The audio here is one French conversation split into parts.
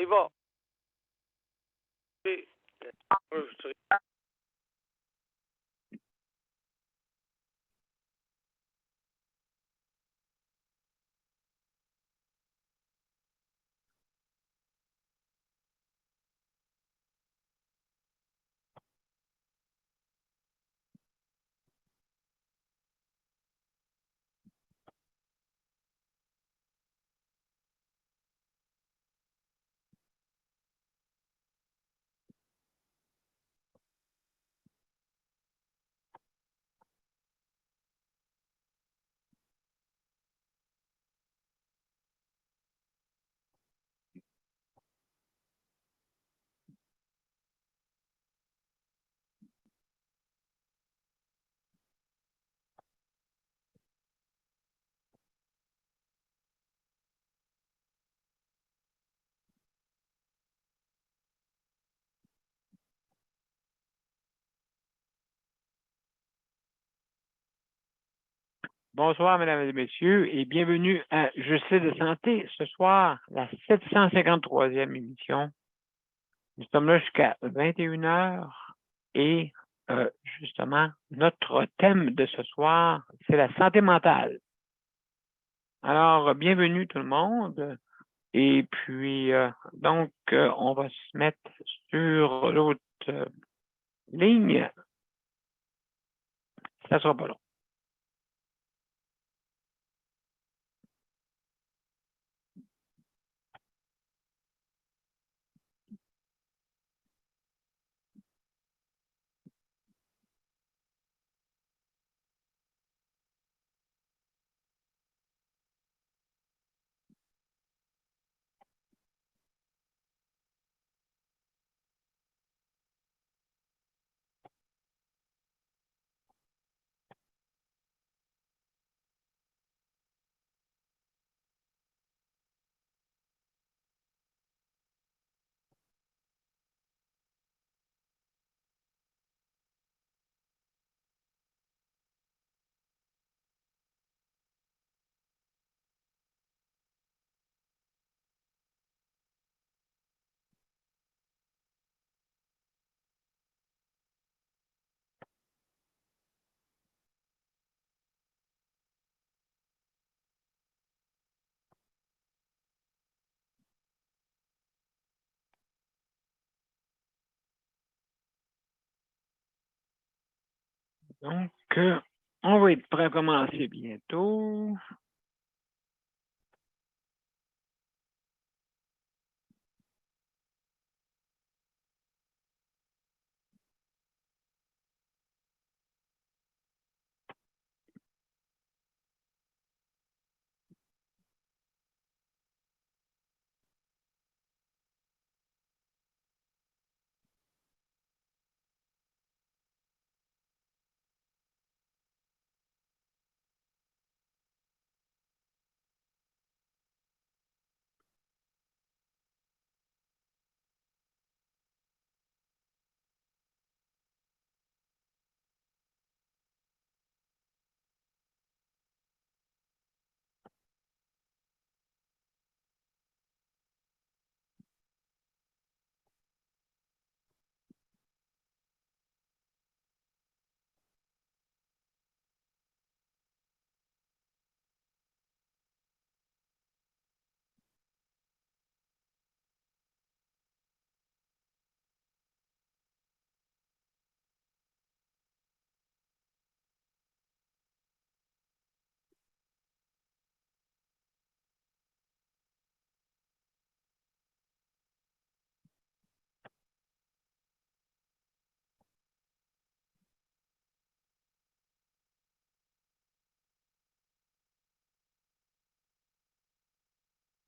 Il va. Et- enregistré. Bonsoir, mesdames et messieurs, et bienvenue à Je sais de santé. Ce soir, la 753e émission. Nous sommes là jusqu'à 21 heures et justement, notre thème de ce soir, c'est la santé mentale. Alors, bienvenue tout le monde. Et puis, donc, on va se mettre sur l'autre ligne. Ça sera pas long. Donc, on va être prêt à commencer bientôt.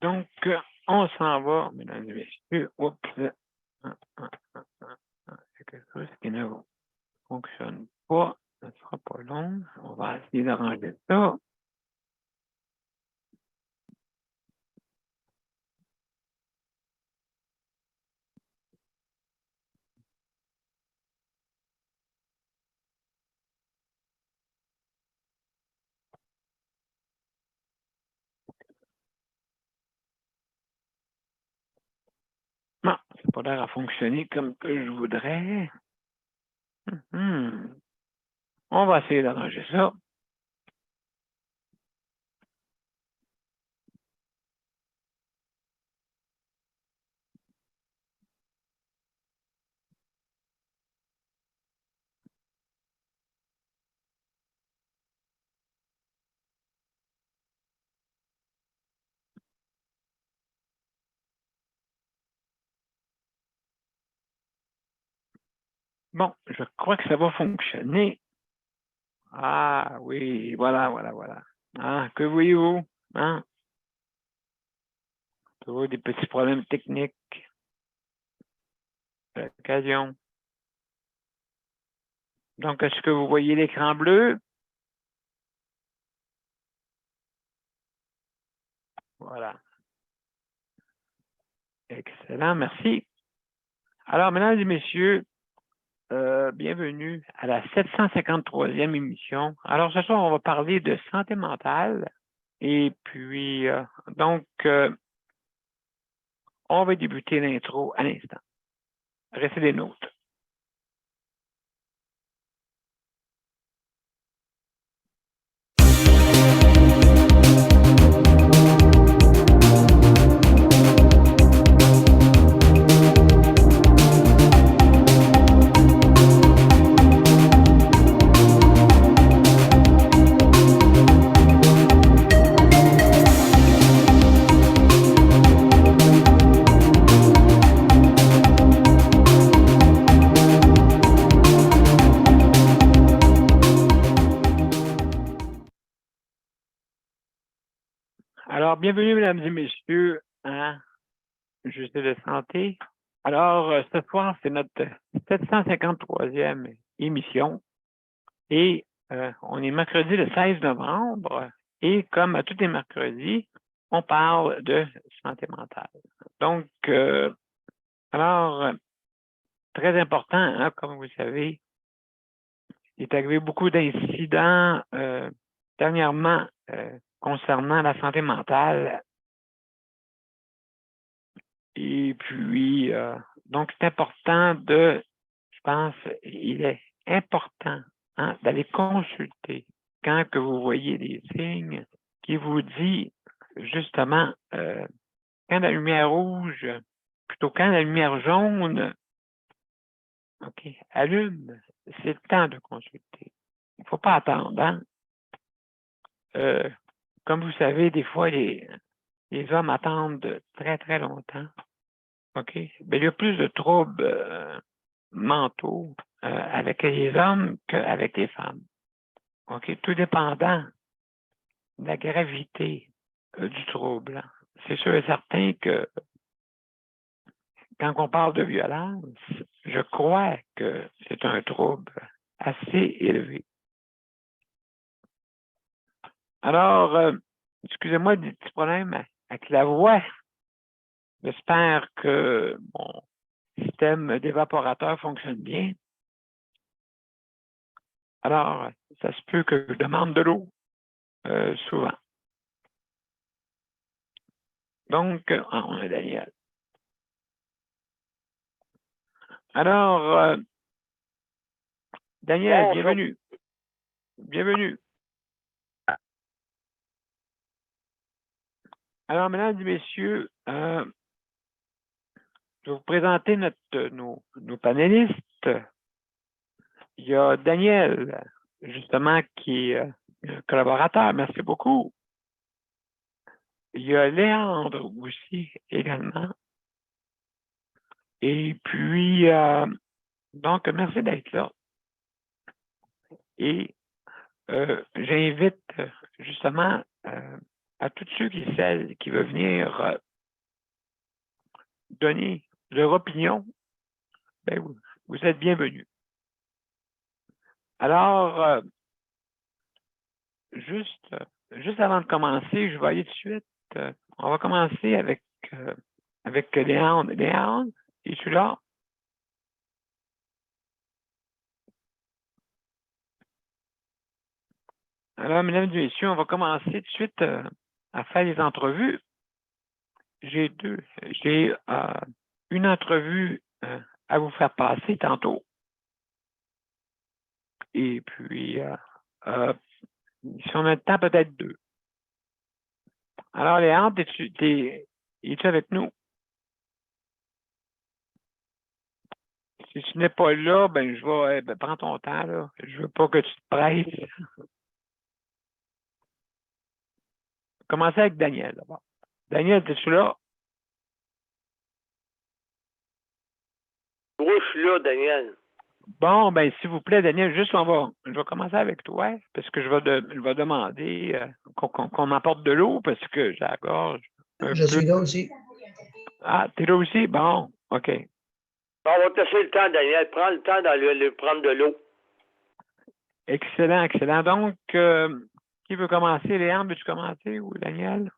Donc, on s'en va, mesdames et messieurs. Oups. C'est quelque chose qui ne fonctionne pas. Ce ne sera pas long. On va essayer d'arranger ça. pas l'air à fonctionner comme que je voudrais. On va essayer d'arranger ça. Bon, je crois que ça va fonctionner. Ah oui, voilà. Ah, que voyez-vous? Hein? Toujours des petits problèmes techniques à l'occasion. Donc, est-ce que vous voyez l'écran bleu? Voilà. Excellent, merci. Alors, mesdames et messieurs, bienvenue à la 753e émission. Alors, ce soir, on va parler de santé mentale. Et puis, on va débuter l'intro à l'instant. Restez des nôtres. Alors, bienvenue, mesdames et messieurs, à Justice de santé. Alors, ce soir, c'est notre 753e émission et on est mercredi le 16 novembre et comme à tous les mercredis, on parle de santé mentale. Donc, très important, hein, comme vous savez, il est arrivé beaucoup d'incidents dernièrement concernant la santé mentale. Et puis, donc, c'est important je pense, il est important d'aller consulter quand que vous voyez des signes qui vous dit justement quand la lumière rouge, plutôt quand la lumière jaune, OK, allume, c'est le temps de consulter. Il ne faut pas attendre. Hein? Comme vous savez, des fois, les hommes attendent très, très longtemps. OK? Mais il y a plus de troubles mentaux avec les hommes qu'avec les femmes. OK? Tout dépendant de la gravité du trouble. C'est sûr et certain que quand on parle de violence, je crois que c'est un trouble assez élevé. Alors, excusez-moi des petits problèmes avec la voix. J'espère que mon système d'évaporateur fonctionne bien. Alors, ça se peut que je demande de l'eau souvent. Donc, on a Daniel. Alors, Daniel, Bonjour. bienvenue. Bienvenue. Alors, mesdames et messieurs, je vais vous présenter nos panélistes. Il y a Daniel, justement, qui est collaborateur. Merci beaucoup. Il y a Léandre aussi, également. Et puis, donc, merci d'être là. Et j'invite justement à tous ceux et celles qui veulent venir donner leur opinion, ben, vous êtes bienvenus. Alors, juste avant de commencer, je vais aller tout de suite. On va commencer avec Léandre. Léandre, es-tu là? Alors, mesdames et messieurs, on va commencer tout de suite à faire les entrevues. J'ai une entrevue à vous faire passer tantôt. Et puis, si on a le temps, peut-être 2. Alors, Léandre, es-tu avec nous? Si tu n'es pas là, ben je vais prends ton temps, là. Je veux pas que tu te presses. Commencer avec Daniel, d'abord. Daniel, es-tu là? Oui, je suis là, Daniel. Bon, ben s'il vous plaît, Daniel, je vais commencer avec toi, parce que je vais demander qu'on m'apporte de l'eau, parce que j'ai la gorge un Je peu. suis là aussi. Ah, t'es là aussi? Bon, OK. On va te laisser le temps, Daniel. Prends le temps d'aller prendre de l'eau. Excellent, excellent. Donc, qui veut commencer? Léandre, veux-tu commencer ou Daniel?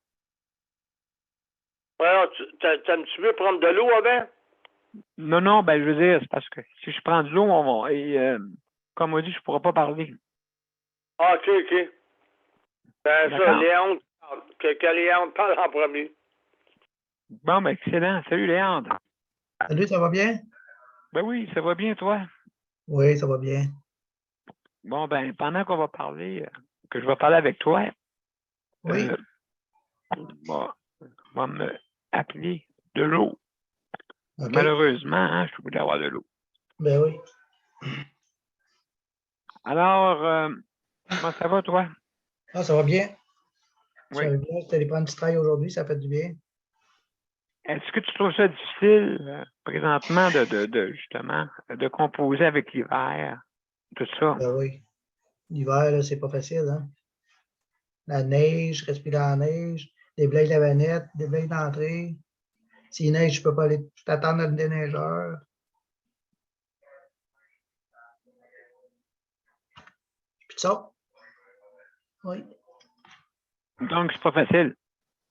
Alors, tu veux prendre de l'eau avant? Non, non, ben je veux dire, c'est parce que si je prends de l'eau, comme on dit, je ne pourrai pas parler. Ah, OK, OK. Ben ça, D'accord? Léon, que Léon parle en premier. Bon, ben excellent. Salut Léandre. Salut, ça va bien? Ben oui, ça va bien, toi? Oui, ça va bien. Bon, ben, pendant qu'on va parler, que je vais parler avec toi, Oui, va me appeler de l'eau. OK. Malheureusement, hein, je voulais avoir de l'eau. Ben oui. Alors, comment ça va, toi? Ah, ça va bien. Oui. Ça va bien. J'étais allé prendre du travail aujourd'hui, ça fait du bien. Est-ce que tu trouves ça difficile, présentement, justement, de composer avec l'hiver, tout ça? Ben oui. L'hiver, là, c'est pas facile, hein? La neige, respirer dans la neige, déblayer la vanette, déblayer l'entrée. S'il neige, je peux pas aller t'attendre à le déneigeur. Puis ça? Oui. Donc, c'est pas facile.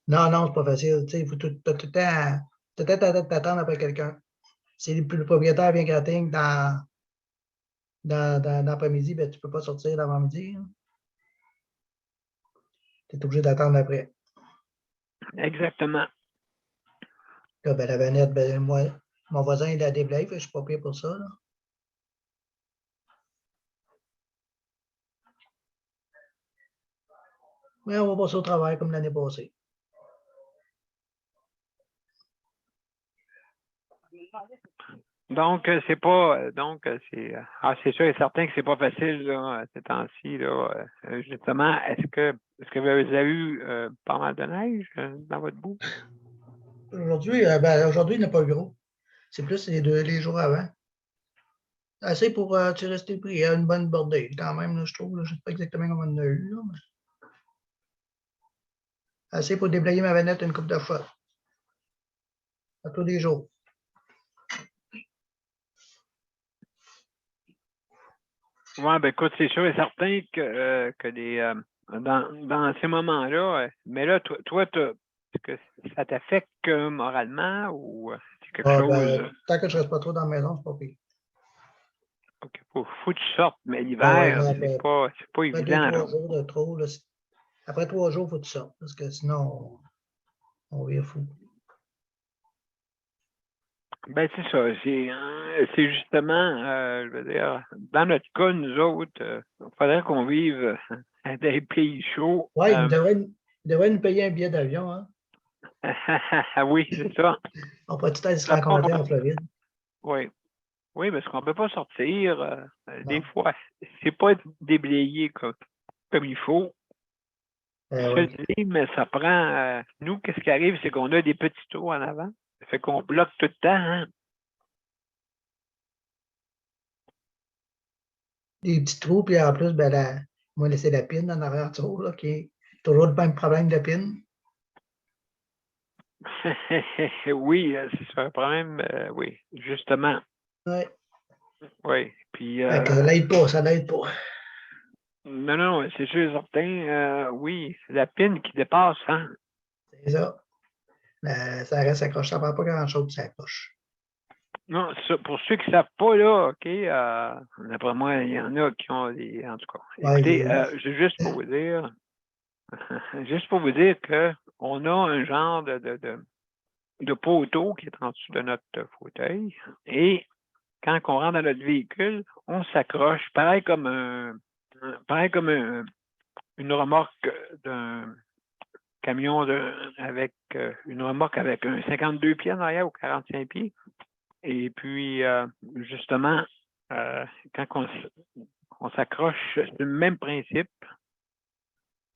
Non, non, c'est pas facile. Tu sais, il faut t'as tout le temps t'attendre après quelqu'un. Si le propriétaire vient gratter dans l'après-midi, ben, tu ne peux pas sortir l'avant-midi. Tu es obligé d'attendre après. Exactement. Là, ben, la vanette, ben, moi, mon voisin, il a déblayé, je ne suis pas payé pour ça. Là. Mais on va passer au travail comme l'année passée. Donc, c'est sûr et certain que c'est pas facile, là, ces temps-ci, là. Justement, est-ce que vous avez eu pas mal de neige dans votre bout? Aujourd'hui, il n'est pas gros. C'est plus les jours avant. Assez pour rester pris. Il y a une bonne bordée quand même, là, je trouve. Là, je ne sais pas exactement comment on en a eu. Là, mais... Assez pour déblayer ma vanette une coupe de fois. À tous les jours. Oui, ben écoute, c'est sûr et certain dans ces moments-là, mais là, toi, est-ce que ça t'affecte moralement ou c'est quelque Ah, chose? tant que je ne reste pas trop dans la maison, c'est pas pire. OK, faut que tu sortes, mais Ah ouais, l'hiver, non, c'est pas après 2, évident, là. 3 jours de trop, là, après 3 jours, il faut que tu sortes. Parce que sinon, on vire fou. Ben, c'est ça. C'est justement, je veux dire, dans notre cas, nous autres, il faudrait qu'on vive dans des pays chauds. Oui, il devrait nous payer un billet d'avion. Hein? Oui, c'est ça. On pourrait tout aller se Ça part, rencontrer en Floride. oui. Oui, parce qu'on ne peut pas sortir. Des Non. fois, c'est pas déblayé comme il faut. Je Oui. le dis, mais ça prend. Nous, qu'est-ce qui arrive, c'est qu'on a des petits trous en avant. Ça fait qu'on bloque tout le temps. Hein? Des petits trous, puis en plus, moi, laisser la pine en arrière du haut, là, qui est toujours le même problème de pine. Oui, c'est un problème. Oui, justement. Oui. Oui. Puis. Ça l'aide pas, ça l'aide pas. Non, non, c'est sûr et certain. Oui, c'est la pine qui dépasse, hein? C'est ça. Ça reste accroché, ça ne prend pas grand-chose, ça accroche. Non, ça, pour ceux qui ne savent pas, là, OK, d'après moi, il y en a qui ont des. En tout cas. Ouais, Écoutez, juste pour vous dire, juste pour vous dire qu'on a un genre de poteau qui est en dessous de notre fauteuil. Et quand on rentre dans notre véhicule, on s'accroche, pareil comme une remorque d'un camion avec une remorque avec un 52 pieds en arrière ou 45 pieds. Et puis, justement, quand on s'accroche, c'est le même principe.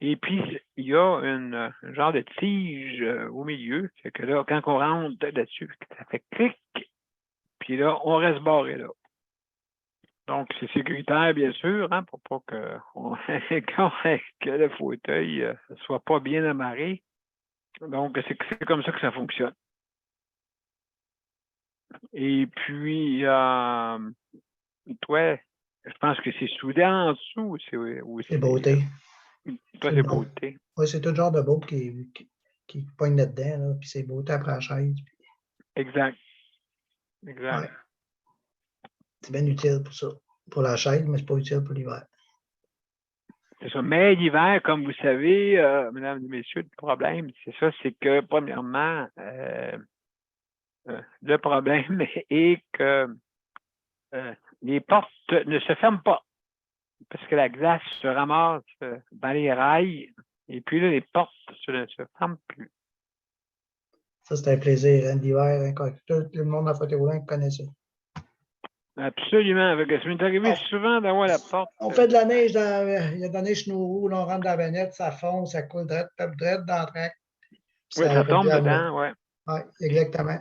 Et puis, il y a un genre de tige au milieu. C'est que là, quand on rentre là-dessus, ça fait clic. Puis là, on reste barré là. Donc, c'est sécuritaire, bien sûr, hein, pour pas que le fauteuil ne soit pas bien amarré. Donc, c'est comme ça que ça fonctionne. Et puis, toi, je pense que c'est soudé en dessous. C'est beauté. Toi, c'est beauté. Oui, c'est tout genre de boat qui pogne là-dedans, là, puis c'est beauté après la chaise. Exact. Exact. Ouais. C'est bien utile pour ça. Pour la chaise, mais c'est pas utile pour l'hiver. C'est ça. Mais l'hiver, comme vous savez, mesdames et messieurs, le problème, c'est ça, c'est que, premièrement, le problème est que les portes ne se ferment pas parce que la glace se ramasse dans les rails et puis là, les portes ne se ferment plus. Ça, c'est un plaisir, hein, l'hiver. Hein, tout le monde en fauteuil roulant connaît ça. Absolument. Ça m'est arrivé souvent d'avoir la porte. On fait de la neige, il y a de la neige chez nous, on rentre dans la vanette, ça fond, ça coule drette dans le track. Oui, ça tombe dedans, oui. Oui, exactement.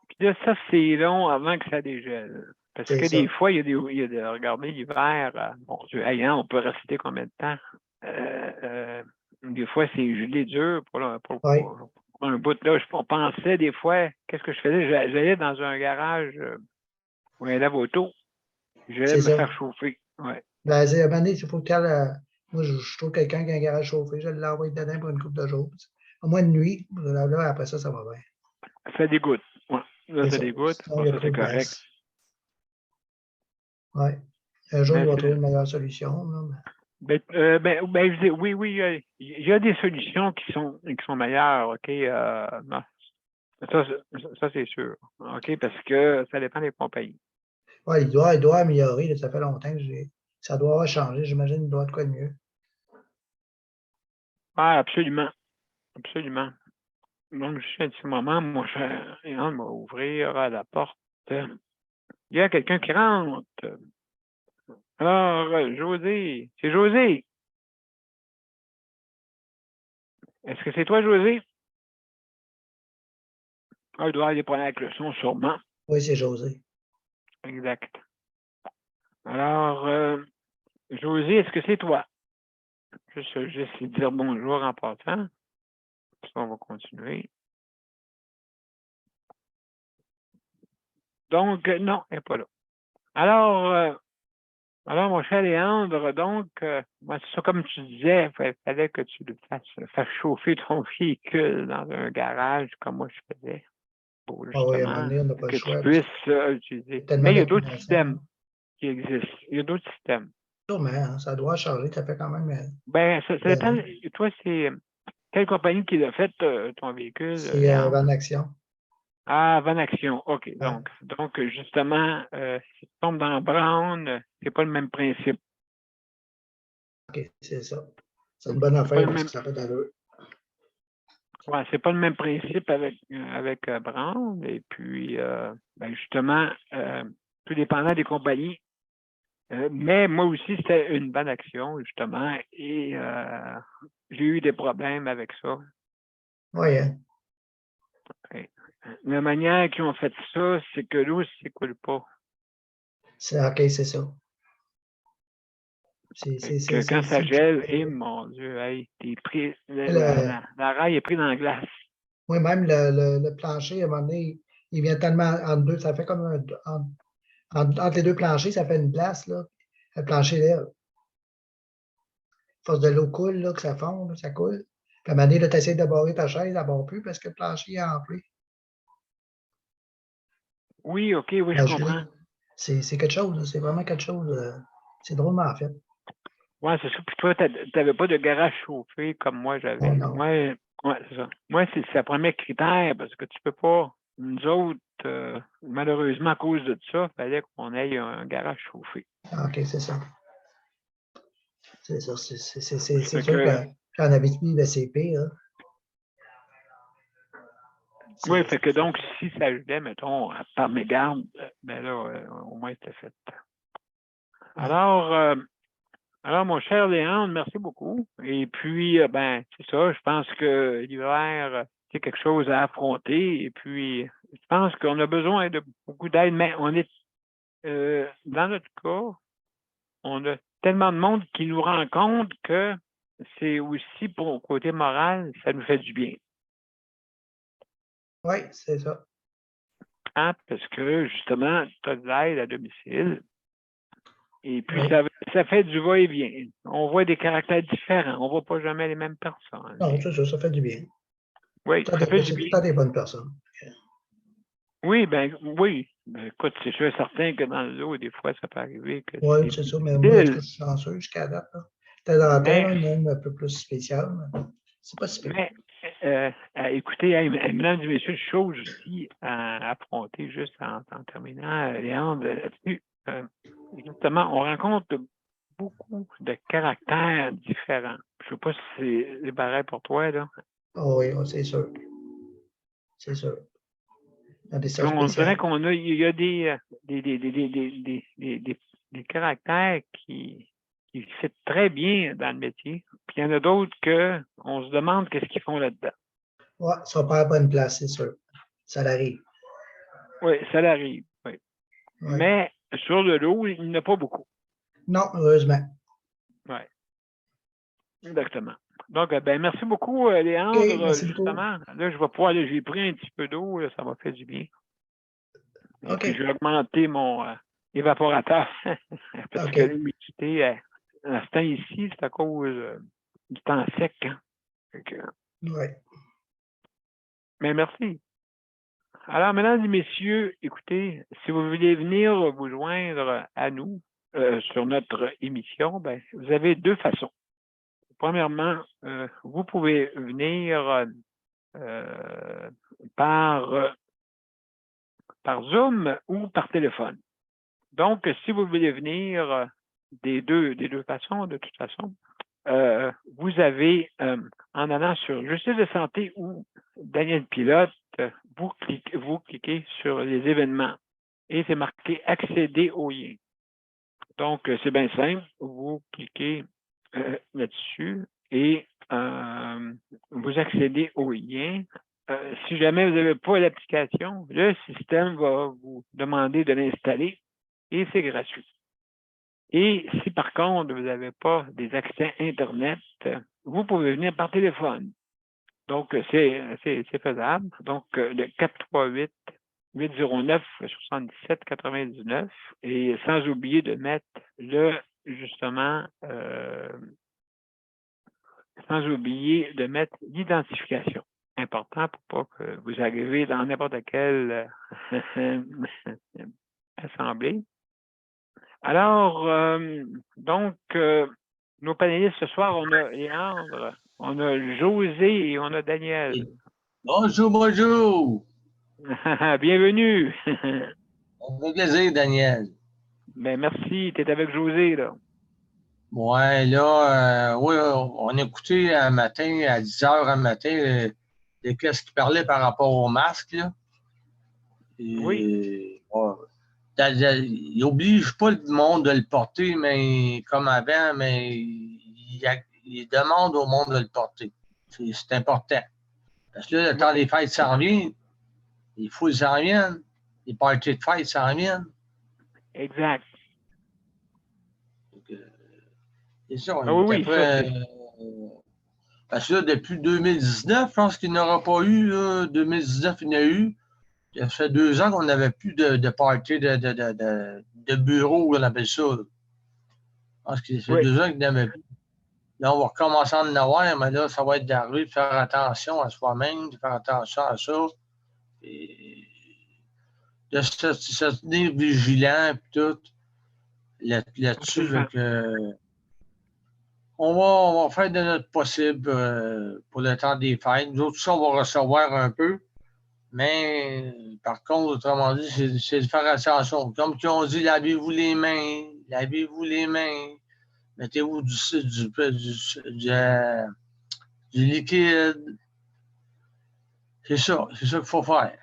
Puis là, ça, c'est long avant que ça dégèle. Parce que ça. des fois, il y a des regardez l'hiver, bon Dieu, on peut rester combien de temps? Des fois, c'est gelé dur pour un bout là. On pensais des fois, qu'est-ce que je faisais? J'allais dans un garage où il y a la auto. J'allais me faire chauffer. Ouais. Ben, à un moment donné, il faut que moi, je trouve quelqu'un qui a un garage chauffé, je l'envoie dedans pour une couple de jours. Au moins une nuit, là, après ça, ça va bien. Ça dégoûte. Ouais. Là, ça dégoûte. Sinon, ça, c'est correct. Oui. Un jour, on va trouver une meilleure solution. Là, oui, il y a des solutions qui sont meilleures, OK? Non. Ça, c'est sûr. OK? Parce que ça dépend des compagnies. Oui, il doit améliorer. Là, ça fait longtemps que ça doit avoir changé. J'imagine qu'il doit être quoi de mieux. Ah, absolument. Absolument. Donc, juste un petit moment, mon cher, on va ouvrir la porte. Il y a quelqu'un qui rentre. Alors, José, c'est José. Est-ce que c'est toi, José? Ah, il doit avoir des problèmes avec le son, sûrement. Oui, c'est José. Exact. Alors, José, est-ce que c'est toi? Juste dire bonjour en passant. Puis on va continuer. Donc, non, elle n'est pas là. Alors, mon cher Léandre, donc, moi, c'est ça, comme tu disais, il fallait que tu le fasses chauffer ton véhicule dans un garage, comme moi je faisais, pour justement Oui, à un moment donné, on n'a pas que le choix. tu puisses utiliser. Mais il y a d'autres systèmes qui existent. Il y a d'autres systèmes. Sûrement, hein, ça doit changer, ça fait quand même. Ben, ça dépend. Toi, c'est quelle compagnie qui l'a fait ton véhicule? C'est Van Action. Ah, Van Action, OK. Ouais. Donc, justement, si tu tombes dans Brown, c'est pas le même principe. OK, c'est ça. C'est une bonne affaire parce que ça fait d'allure. Oui, c'est pas le même principe avec Brown. Et puis, justement, tout dépendant des compagnies. Mais moi aussi, c'était une bonne action, justement. Et j'ai eu des problèmes avec ça. Oui, hein. La manière qu'ils ont fait ça, c'est que l'eau ne s'écoule pas. OK, c'est ça. Quand ça gèle, mon Dieu, hey, t'es pris, la rail est prise dans la glace. Oui, même le plancher, à un moment donné, il vient tellement entre deux, ça fait comme entre les deux planchers, ça fait une glace, là. Le plancher lève. À force de l'eau coule, là, que ça fond, là, ça coule. Puis à un moment donné, tu essaies de barrer ta chaise, elle ne barre plus parce que le plancher est enflé. Oui, OK, oui, je comprends. C'est quelque chose, c'est vraiment quelque chose. C'est drôlement fait. Ouais, c'est ça. Puis toi, tu n'avais pas de garage chauffé comme moi j'avais. Oh non. Moi, ouais, c'est ça. Moi, c'est le premier critère parce que tu peux pas. Nous autres, malheureusement, à cause de ça, il fallait qu'on ait un garage chauffé. Ah, OK, c'est ça. C'est ça. C'est Fait sûr que, qu'en Abitibi, ben, c'est pire. Hein. oui, fait que donc, si ça gelait, mettons, par mégarde, ben là, au moins, c'était fait. Alors, mon cher Léandre, merci beaucoup. Et puis, ben, c'est ça, je pense que l'hiver, c'est quelque chose à affronter. Et puis, je pense qu'on a besoin de beaucoup d'aide, mais on est, dans notre cas, on a tellement de monde qui nous rend compte que c'est aussi pour le côté moral, ça nous fait du bien. Oui, c'est ça. Hein? Parce que, justement, tu as de l'aide à domicile. Et puis, Oui. ça fait du va-et-vient. On voit des caractères différents. On ne voit pas jamais les mêmes personnes. Non, c'est ça, ça fait du bien. Oui, ça fait du bien. T'as des bonnes personnes. Oui, oui. Ben, écoute, c'est sûr et certain que dans le lot, des fois, ça peut arriver que Oui, c'est c'est ça, mais moi, en tout cas, difficile. je suis chanceux jusqu'à date. Peut-être dans la terre, Mais, même un peu plus spécial, mais c'est pas si pire. mais écoutez, mesdames et messieurs, chose aussi à affronter juste en terminant, Léandre, là-dessus. Justement, on rencontre beaucoup de caractères différents. Je ne sais pas si c'est pareil pour toi, là. Oh, oui, c'est sûr. C'est sûr. Il y a des sortes On dirait spéciales. il y a des caractères qui fit très bien dans le métier. Puis il y en a d'autres qu'on se demande qu'est-ce qu'ils font là-dedans. Ouais, ils sont pas à la bonne place, c'est sûr. Ça l'arrive. Oui, ça arrive. Oui. Oui. Mais sur le lot, il n'y en a pas beaucoup. Non, heureusement. Oui, exactement. Donc, ben, merci beaucoup, OK, Léandre. merci beaucoup. Justement, là, je vais pouvoir aller, j'ai pris un petit peu d'eau, là, ça m'a fait du bien. Et puis, OK. je vais augmenter mon évaporateur parce OK. que l'humidité, à ce temps ici, c'est à cause du temps sec. Hein. Oui. Mais merci. Alors, mesdames et messieurs, écoutez, si vous voulez venir vous joindre à nous sur notre émission, ben, vous avez deux façons. Premièrement, vous pouvez venir par Zoom ou par téléphone. Donc, si vous voulez venir des deux façons, de toute façon, vous avez, en allant sur Justice de santé ou Daniel Pilote, vous cliquez sur les événements et c'est marqué accéder au lien. Donc, c'est bien simple. Vous cliquez là-dessus et vous accédez au lien. Si jamais vous n'avez pas l'application, le système va vous demander de l'installer et c'est gratuit. Et si par contre, vous n'avez pas des accès Internet, vous pouvez venir par téléphone. Donc, c'est faisable. Donc, le 438-809-7799 et sans oublier de mettre sans oublier de mettre l'identification. Important pour pas que vous arriviez dans n'importe quelle assemblée. Alors, donc, nos panélistes ce soir, on a Léandre, on a José et on a Daniel. Bonjour, bonjour. Bienvenue. Ça fait plaisir, Daniel. Ben, merci, tu es avec José, là. Ouais, là, oui, on écoutait un matin, à 10h un matin, qu'est-ce qu'il parlait par rapport au masque, là. Et, Oui. ouais, il n'oblige pas le monde de le porter, mais comme avant, mais il demande au monde de le porter. C'est important. Parce que là, le temps des fêtes s'en vient, les foules s'en viennent, les parties de fêtes s'en viennent. Exact. C'est ça, on Ah oui, était oui, ça, prêt. c'est... Parce que là, depuis 2019, je pense qu'il n'y aura pas eu. Là, 2019, il y en a eu. Ça fait 2 ans qu'on n'avait plus de party de bureau, on appelle ça. Je pense que ça fait Oui, 2 ans qu'il n'y avait plus. Là, on va recommencer à en avoir, mais là, ça va être d'arriver, de faire attention à soi-même, de faire attention à ça. Et de se tenir vigilant, puis tout, là-dessus. absolument. on va faire de notre possible pour le temps des fêtes. Nous autres, ça, on va recevoir un peu. Mais par contre, autrement dit, c'est de faire attention. Comme ils ont dit, lavez-vous les mains, lavez-vous les mains, mettez-vous du liquide. C'est ça qu'il faut faire.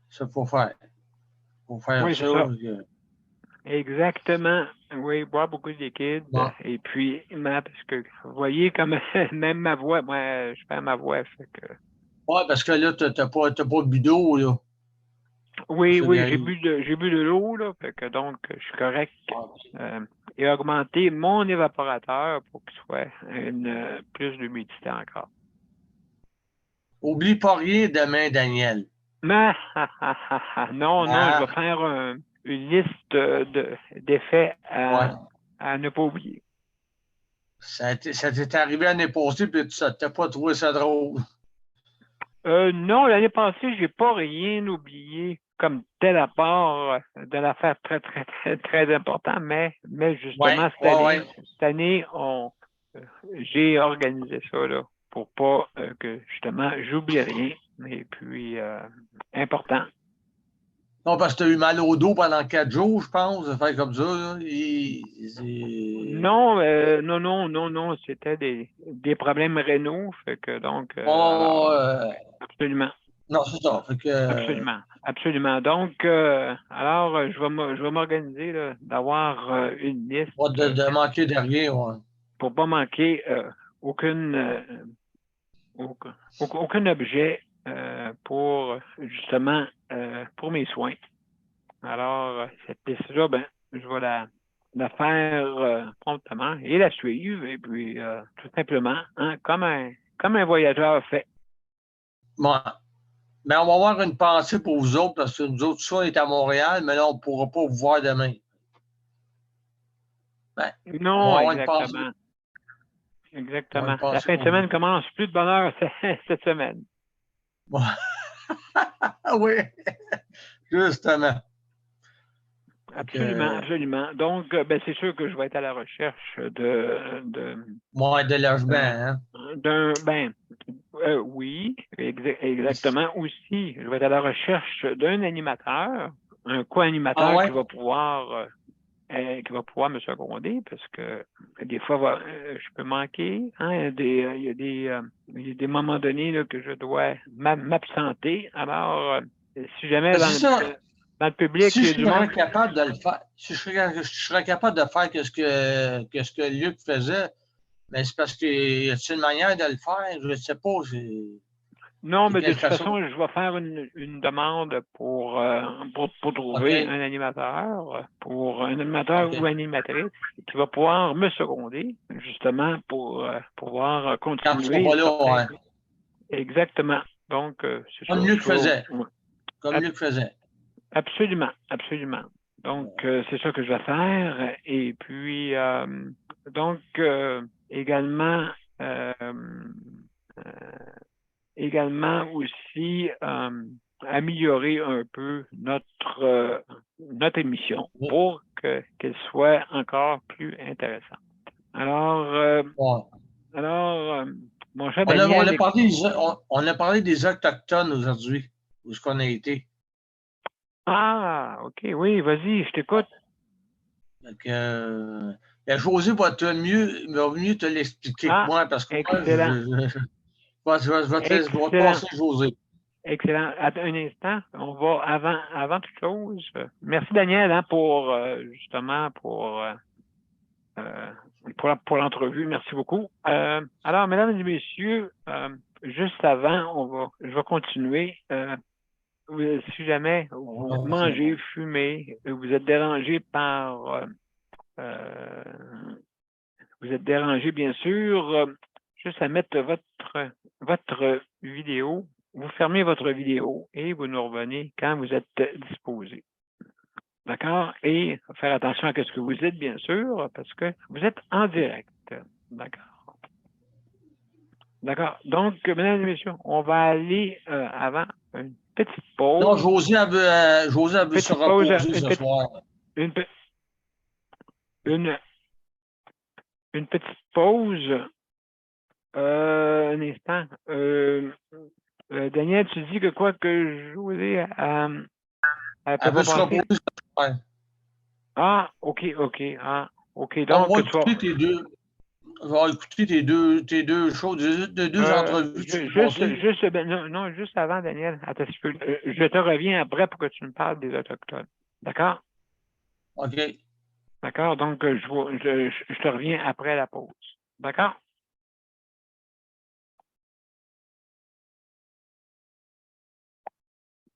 C'est ça qu'il faut faire. Il faut faire Oui, ça. c'est ça. Exactement. Oui, boire beaucoup de liquide. Bon. Et puis, parce que vous voyez comme même ma voix, moi, je perds ma voix. Fait que... Oui, parce que là, tu n'as pas bu d'eau, là. Oui, oui, j'ai bu de l'eau, là. Fait que donc, je suis correct. Et augmenter mon évaporateur pour qu'il soit plus d'humidité encore. Oublie pas rien demain, Daniel. Non, je vais faire une liste d'effets à ne pas oublier. Ça t'est arrivé l'année passée, puis tu n'as pas trouvé ça drôle. Non, l'année passée, j'ai pas rien oublié comme tel à part de l'affaire très, très, très, très important, mais justement, cette année, j'ai organisé ça là, pour pas que justement j'oublie rien. Et puis important. Non, parce que tu as eu mal au dos pendant 4 jours, je pense, de faire comme ça. Là. Non, c'était des problèmes rénaux, fait que donc absolument. Non, c'est ça. Fait que, Absolument. Donc, alors, je vais m'organiser d'avoir une liste. De manquer de rien, ouais. Pour pas manquer aucun objet pour justement pour mes soins. Alors, cette liste-là, je vais la faire promptement et la suivre, et puis tout simplement, comme un voyageur fait. Bon. Mais on va avoir une pensée pour vous autres, parce que nous autres, ça, on est à Montréal, mais là, on ne pourra pas vous voir demain. Non, exactement. Exactement. La fin de semaine commence plus de bonne heure cette semaine. Oui, justement. Absolument. Donc, c'est sûr que je vais être à la recherche de logement, hein? Oui, exactement. Aussi, je vais être à la recherche d'un animateur, un co-animateur qui va pouvoir me seconder, parce que des fois, je peux manquer. Hein, il y a des moments donnés là, que je dois m'absenter. Alors, si jamais dans le public, si je serais capable de le faire, si je serais capable de faire que ce que Luc faisait, mais c'est parce qu'il y a une manière de le faire, je ne sais pas. Non, mais de toute façon, je vais faire une demande pour trouver un animateur, ou animatrice qui va pouvoir me seconder, justement, pour pouvoir continuer. Exactement. Donc, c'est Comme Luc faisait. Comme Luc faisait. Absolument. Donc, c'est ça que je vais faire. Et puis, donc, également aussi améliorer un peu notre émission pour qu'elle soit encore plus intéressante. Alors, mon cher Daniel... On a parlé des Autochtones aujourd'hui, où est-ce qu'on a été. Ah, OK, oui, vas-y, je t'écoute. José va mieux te l'expliquer que moi, parce que moi, je vais te passer José. Excellent. Un instant, on va avant toute chose. Merci Daniel pour justement pour l'entrevue. Merci beaucoup. Alors, mesdames et messieurs, juste avant, je vais continuer. Si jamais vous mangez, fumez, vous êtes dérangé vous êtes dérangé, bien sûr, juste à mettre votre vidéo. Vous fermez votre vidéo et vous nous revenez quand vous êtes disposé. D'accord? Et faire attention à ce que vous dites, bien sûr, parce que vous êtes en direct. D'accord? D'accord. Donc, mesdames et messieurs, on va aller avant une petite pause. Non, José a vu se reposer ce soir. une petite pause. Un instant. Daniel, tu dis que quoi que José Elle veut se reposer. Ouais. Ah, OK. OK. On Donc, va tu vas. écouter tes deux. Je vais écouter tes deux choses, tes deux entrevues que tu as passées. Non, juste avant, Daniel, attends un petit peu. Je te reviens après pour que tu me parles des Autochtones. D'accord? OK. D'accord? Donc, je te reviens après la pause. D'accord?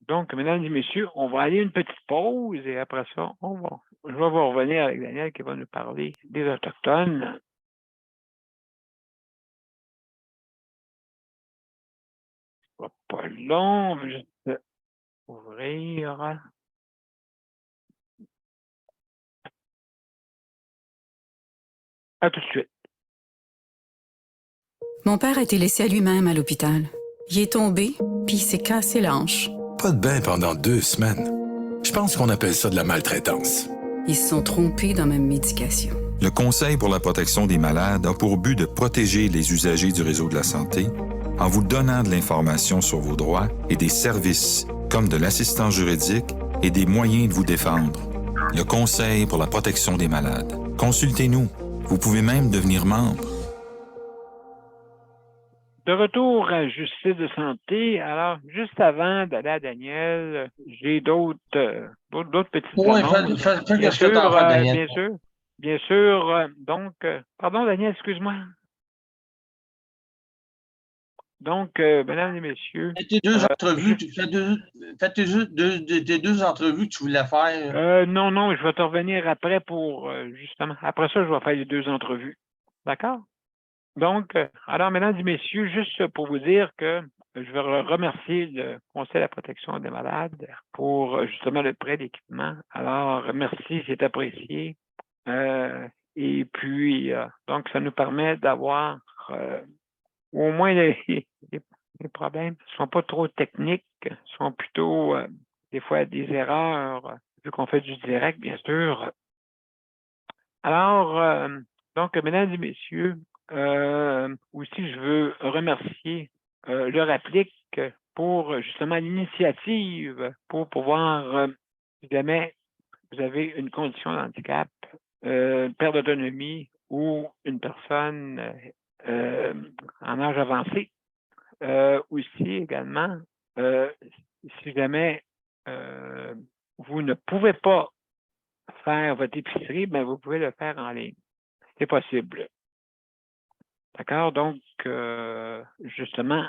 Donc, mesdames et messieurs, on va aller une petite pause et après ça, je vais vous revenir avec Daniel qui va nous parler des Autochtones. Ce sera pas long, on va juste ouvrir. À tout de suite. Mon père a été laissé à lui-même à l'hôpital. Il est tombé, puis il s'est cassé la hanche. Pas de bain pendant 2 semaines. Je pense qu'on appelle ça de la maltraitance. Ils se sont trompés dans ma médication. Le Conseil pour la protection des malades a pour but de protéger les usagers du réseau de la santé en vous donnant de l'information sur vos droits et des services comme de l'assistance juridique et des moyens de vous défendre. Le Conseil pour la protection des malades. Consultez-nous. Vous pouvez même devenir membre. De retour à Justice de santé. Alors, juste avant d'aller à Daniel, j'ai d'autres petites Oui, annonces. fais ce que tu en fais, Daniel. Bien sûr. Donc, pardon, Daniel, excuse-moi. Donc, mesdames et messieurs. Tes deux entrevues, fais tes deux entrevues que tu voulais faire. Non, je vais te revenir après pour, justement, après ça, je vais faire les 2 entrevues. D'accord? Donc, alors, mesdames et messieurs, juste pour vous dire que je veux remercier le Conseil de la protection des malades pour, justement, le prêt d'équipement. Alors, merci, c'est apprécié. Et puis, donc, ça nous permet d'avoir au moins les problèmes ne sont pas trop techniques, sont plutôt des fois des erreurs, vu qu'on fait du direct, bien sûr. Alors, donc, mesdames et messieurs, aussi, je veux remercier le RAPLIC pour justement l'initiative pour pouvoir, si jamais vous avez une condition de handicap, perte d'autonomie ou une personne en âge avancé, aussi également, si jamais vous ne pouvez pas faire votre épicerie, ben vous pouvez le faire en ligne. C'est possible. D'accord? Donc, justement,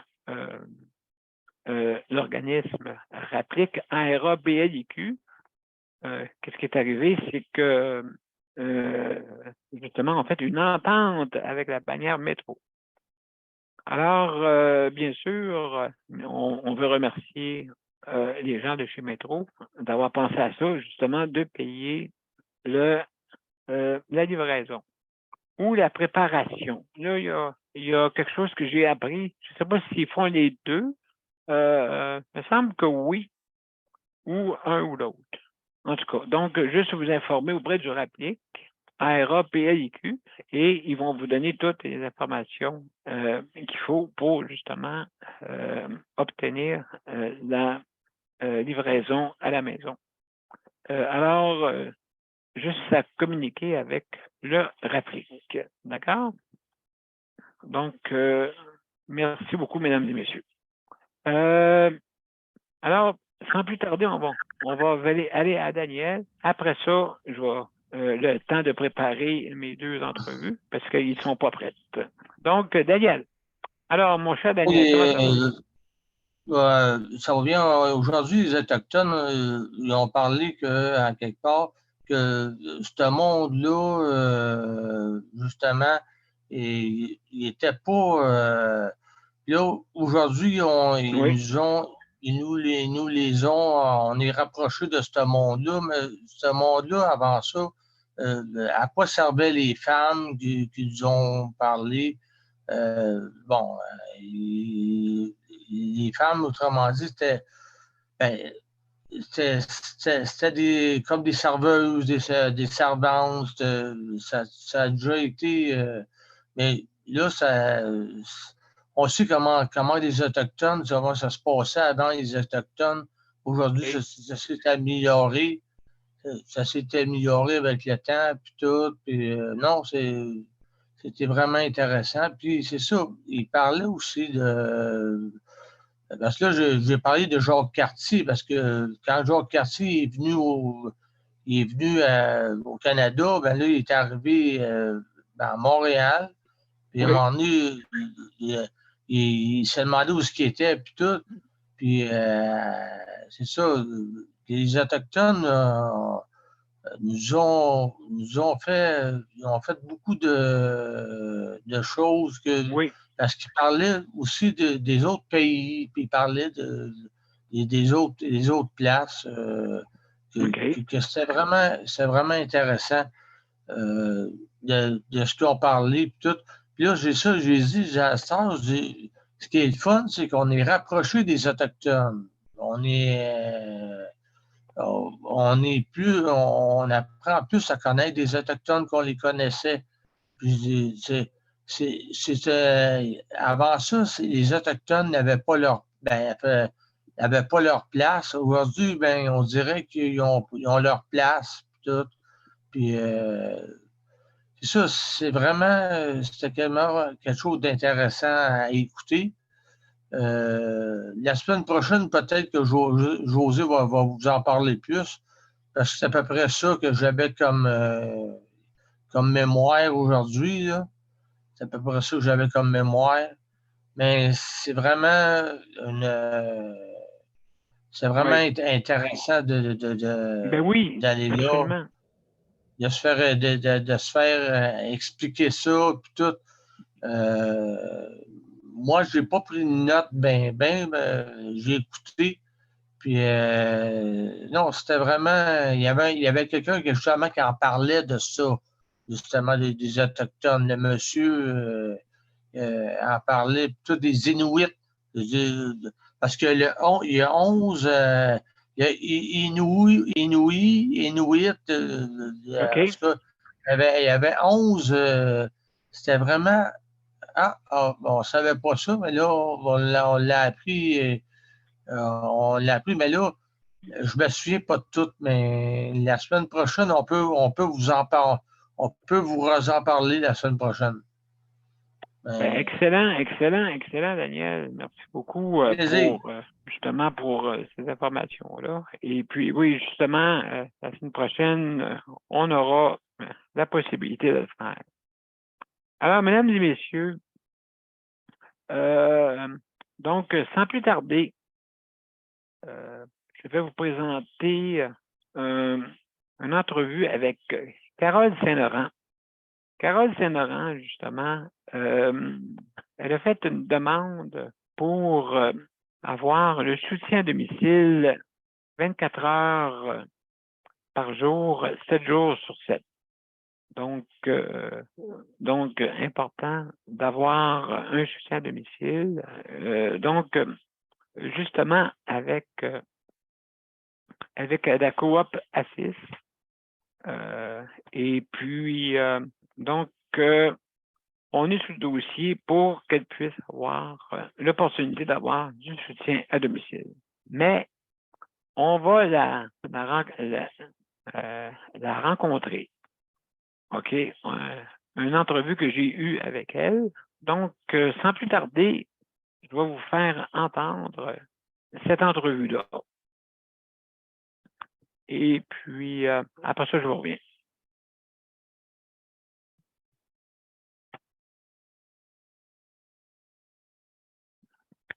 l'organisme RAPLIC, ARA-BLIQ, qu'est-ce qui est arrivé? C'est que, justement, on fait une entente avec la bannière métro. Alors, bien sûr, on veut remercier les gens de chez Métro d'avoir pensé à ça, justement, de payer la livraison ou la préparation. Là, il y a quelque chose que j'ai appris. Je ne sais pas s'ils font les deux. Il me semble que oui, ou un ou l'autre. En tout cas, donc, juste vous informer auprès du RAPLIC, ARA-PLIQ, et ils vont vous donner toutes les informations qu'il faut pour, justement, obtenir la livraison à la maison. Alors, juste à communiquer avec le RAPLIC. D'accord? Donc, merci beaucoup, mesdames et messieurs. Alors, sans plus tarder, on va aller à Daniel. Après ça, je vais le temps de préparer mes 2 entrevues parce qu'ils ne sont pas prêts. Donc, Daniel. Alors, mon cher Daniel, comment ça va? Ça va bien. Aujourd'hui, les Autochtones, ils ont parlé à quelque part que ce monde-là, justement, il n'était pas. Là, aujourd'hui, ils nous les ont, on est rapprochés de ce monde-là, mais ce monde-là, avant ça, à quoi servaient les femmes qu'ils ont parlé? Les femmes, autrement dit, c'était. Ben, c'était comme des serveuses, des servantes. Ça a déjà été. Mais là, on sait comment les Autochtones, comment ça se passait avant les Autochtones. Aujourd'hui, ça s'est amélioré. Ça s'est amélioré avec le temps, puis tout. Puis, non, c'était vraiment intéressant. Puis c'est ça, il parlait aussi de. Parce que là, j'ai parlé de Jacques Cartier, parce que quand Jacques Cartier est venu au Canada, ben là, il est arrivé à Montréal. Puis à un moment donné, il s'est demandé où ce qu'il était, puis tout. Puis c'est ça, les Autochtones nous ont fait beaucoup de choses Oui. parce qu'ils parlaient aussi des autres pays, puis ils parlaient des autres places. Que c'était vraiment intéressant de ce qu'on parlait, puis tout. Puis là, j'ai dit, ce qui est le fun, c'est qu'on est rapproché des Autochtones. On apprend plus à connaître des Autochtones qu'on les connaissait. Puis avant ça, les Autochtones n'avaient pas leur place. Aujourd'hui, ben, on dirait qu'ils ont leur place, puis tout. Puis ça, c'était quelque chose d'intéressant à écouter. La semaine prochaine, peut-être que José va vous en parler plus, parce que c'est à peu près ça que j'avais comme mémoire aujourd'hui. C'est à peu près ça que j'avais comme mémoire. Mais c'est vraiment intéressant Ben oui, d'aller là, absolument. de se faire expliquer ça, puis tout. Moi, je n'ai pas pris de notes j'ai écouté. Puis, non, c'était vraiment. Il y avait quelqu'un qui en parlait de ça, justement, des Autochtones. Le monsieur en parlait, plutôt des Inuits. Parce que il y a 11. Il y a Inuit. OK. En tout cas, il y avait 11. C'était vraiment. On ne savait pas ça, mais là, on l'a appris. On l'a appris, mais là, je ne me souviens pas de tout, mais la semaine prochaine, on peut vous en parler. On peut vous en parler la semaine prochaine. Excellent, Daniel. Merci beaucoup justement pour ces informations-là. Et puis, oui, justement, la semaine prochaine, on aura la possibilité de le faire. Alors, mesdames et messieurs, donc, sans plus tarder, je vais vous présenter une entrevue avec Carole Saint-Laurent. Carole Saint-Laurent, justement, elle a fait une demande pour avoir le soutien à domicile 24 heures par jour, 7 jours sur 7. Donc important d'avoir un soutien à domicile. Justement, avec la coop ASIS. Et puis, on est sur le dossier pour qu'elle puisse avoir l'opportunité d'avoir du soutien à domicile. Mais on va la rencontrer. OK? Une entrevue que j'ai eue avec elle. Donc, sans plus tarder, je vais vous faire entendre cette entrevue-là. Et puis, après ça, je vous reviens.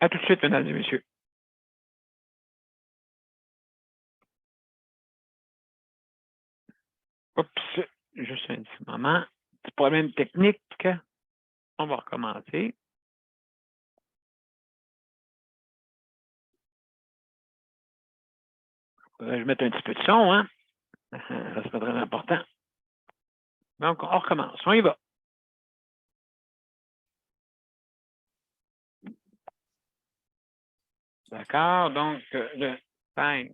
À tout de suite, mesdames et messieurs. Oups, juste un petit moment. Petit problème technique. On va recommencer. Je vais mettre un petit peu de son, hein? Ça serait très important. Donc, on recommence. On y va. D'accord. Donc, le 5,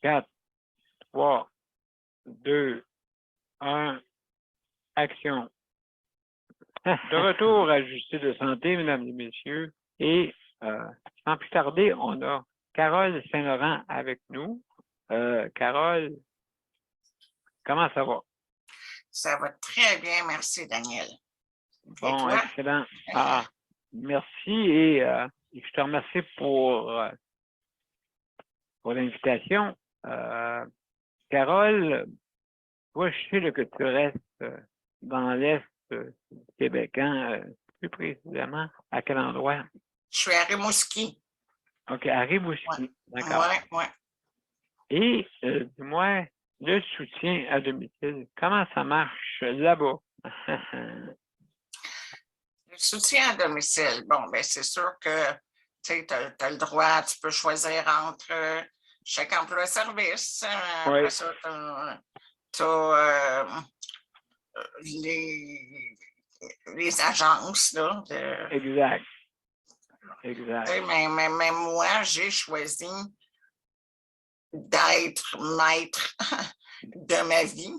4, 3, 2, 1, action. De retour à Justice de santé, mesdames et messieurs. Et sans plus tarder, on a Carole Saint-Laurent avec nous. Carole, comment ça va? Ça va très bien, merci, Daniel. Et Bon, toi? excellent. Ah, merci et je te remercie pour l'invitation. Carole, toi, je sais là, que tu restes dans l'Est du Québec, hein, plus précisément, à quel endroit? Je suis à Rimouski. OK, à Rimouski, d'accord. Oui. Et dis-moi, le soutien à domicile, comment ça marche là-bas? Le soutien à domicile, bon, ben c'est sûr que tu as le droit, tu peux choisir entre chaque emploi-service. Après ça, tu as les agences. Là, Exact. Mais moi, j'ai choisi d'être maître de ma vie,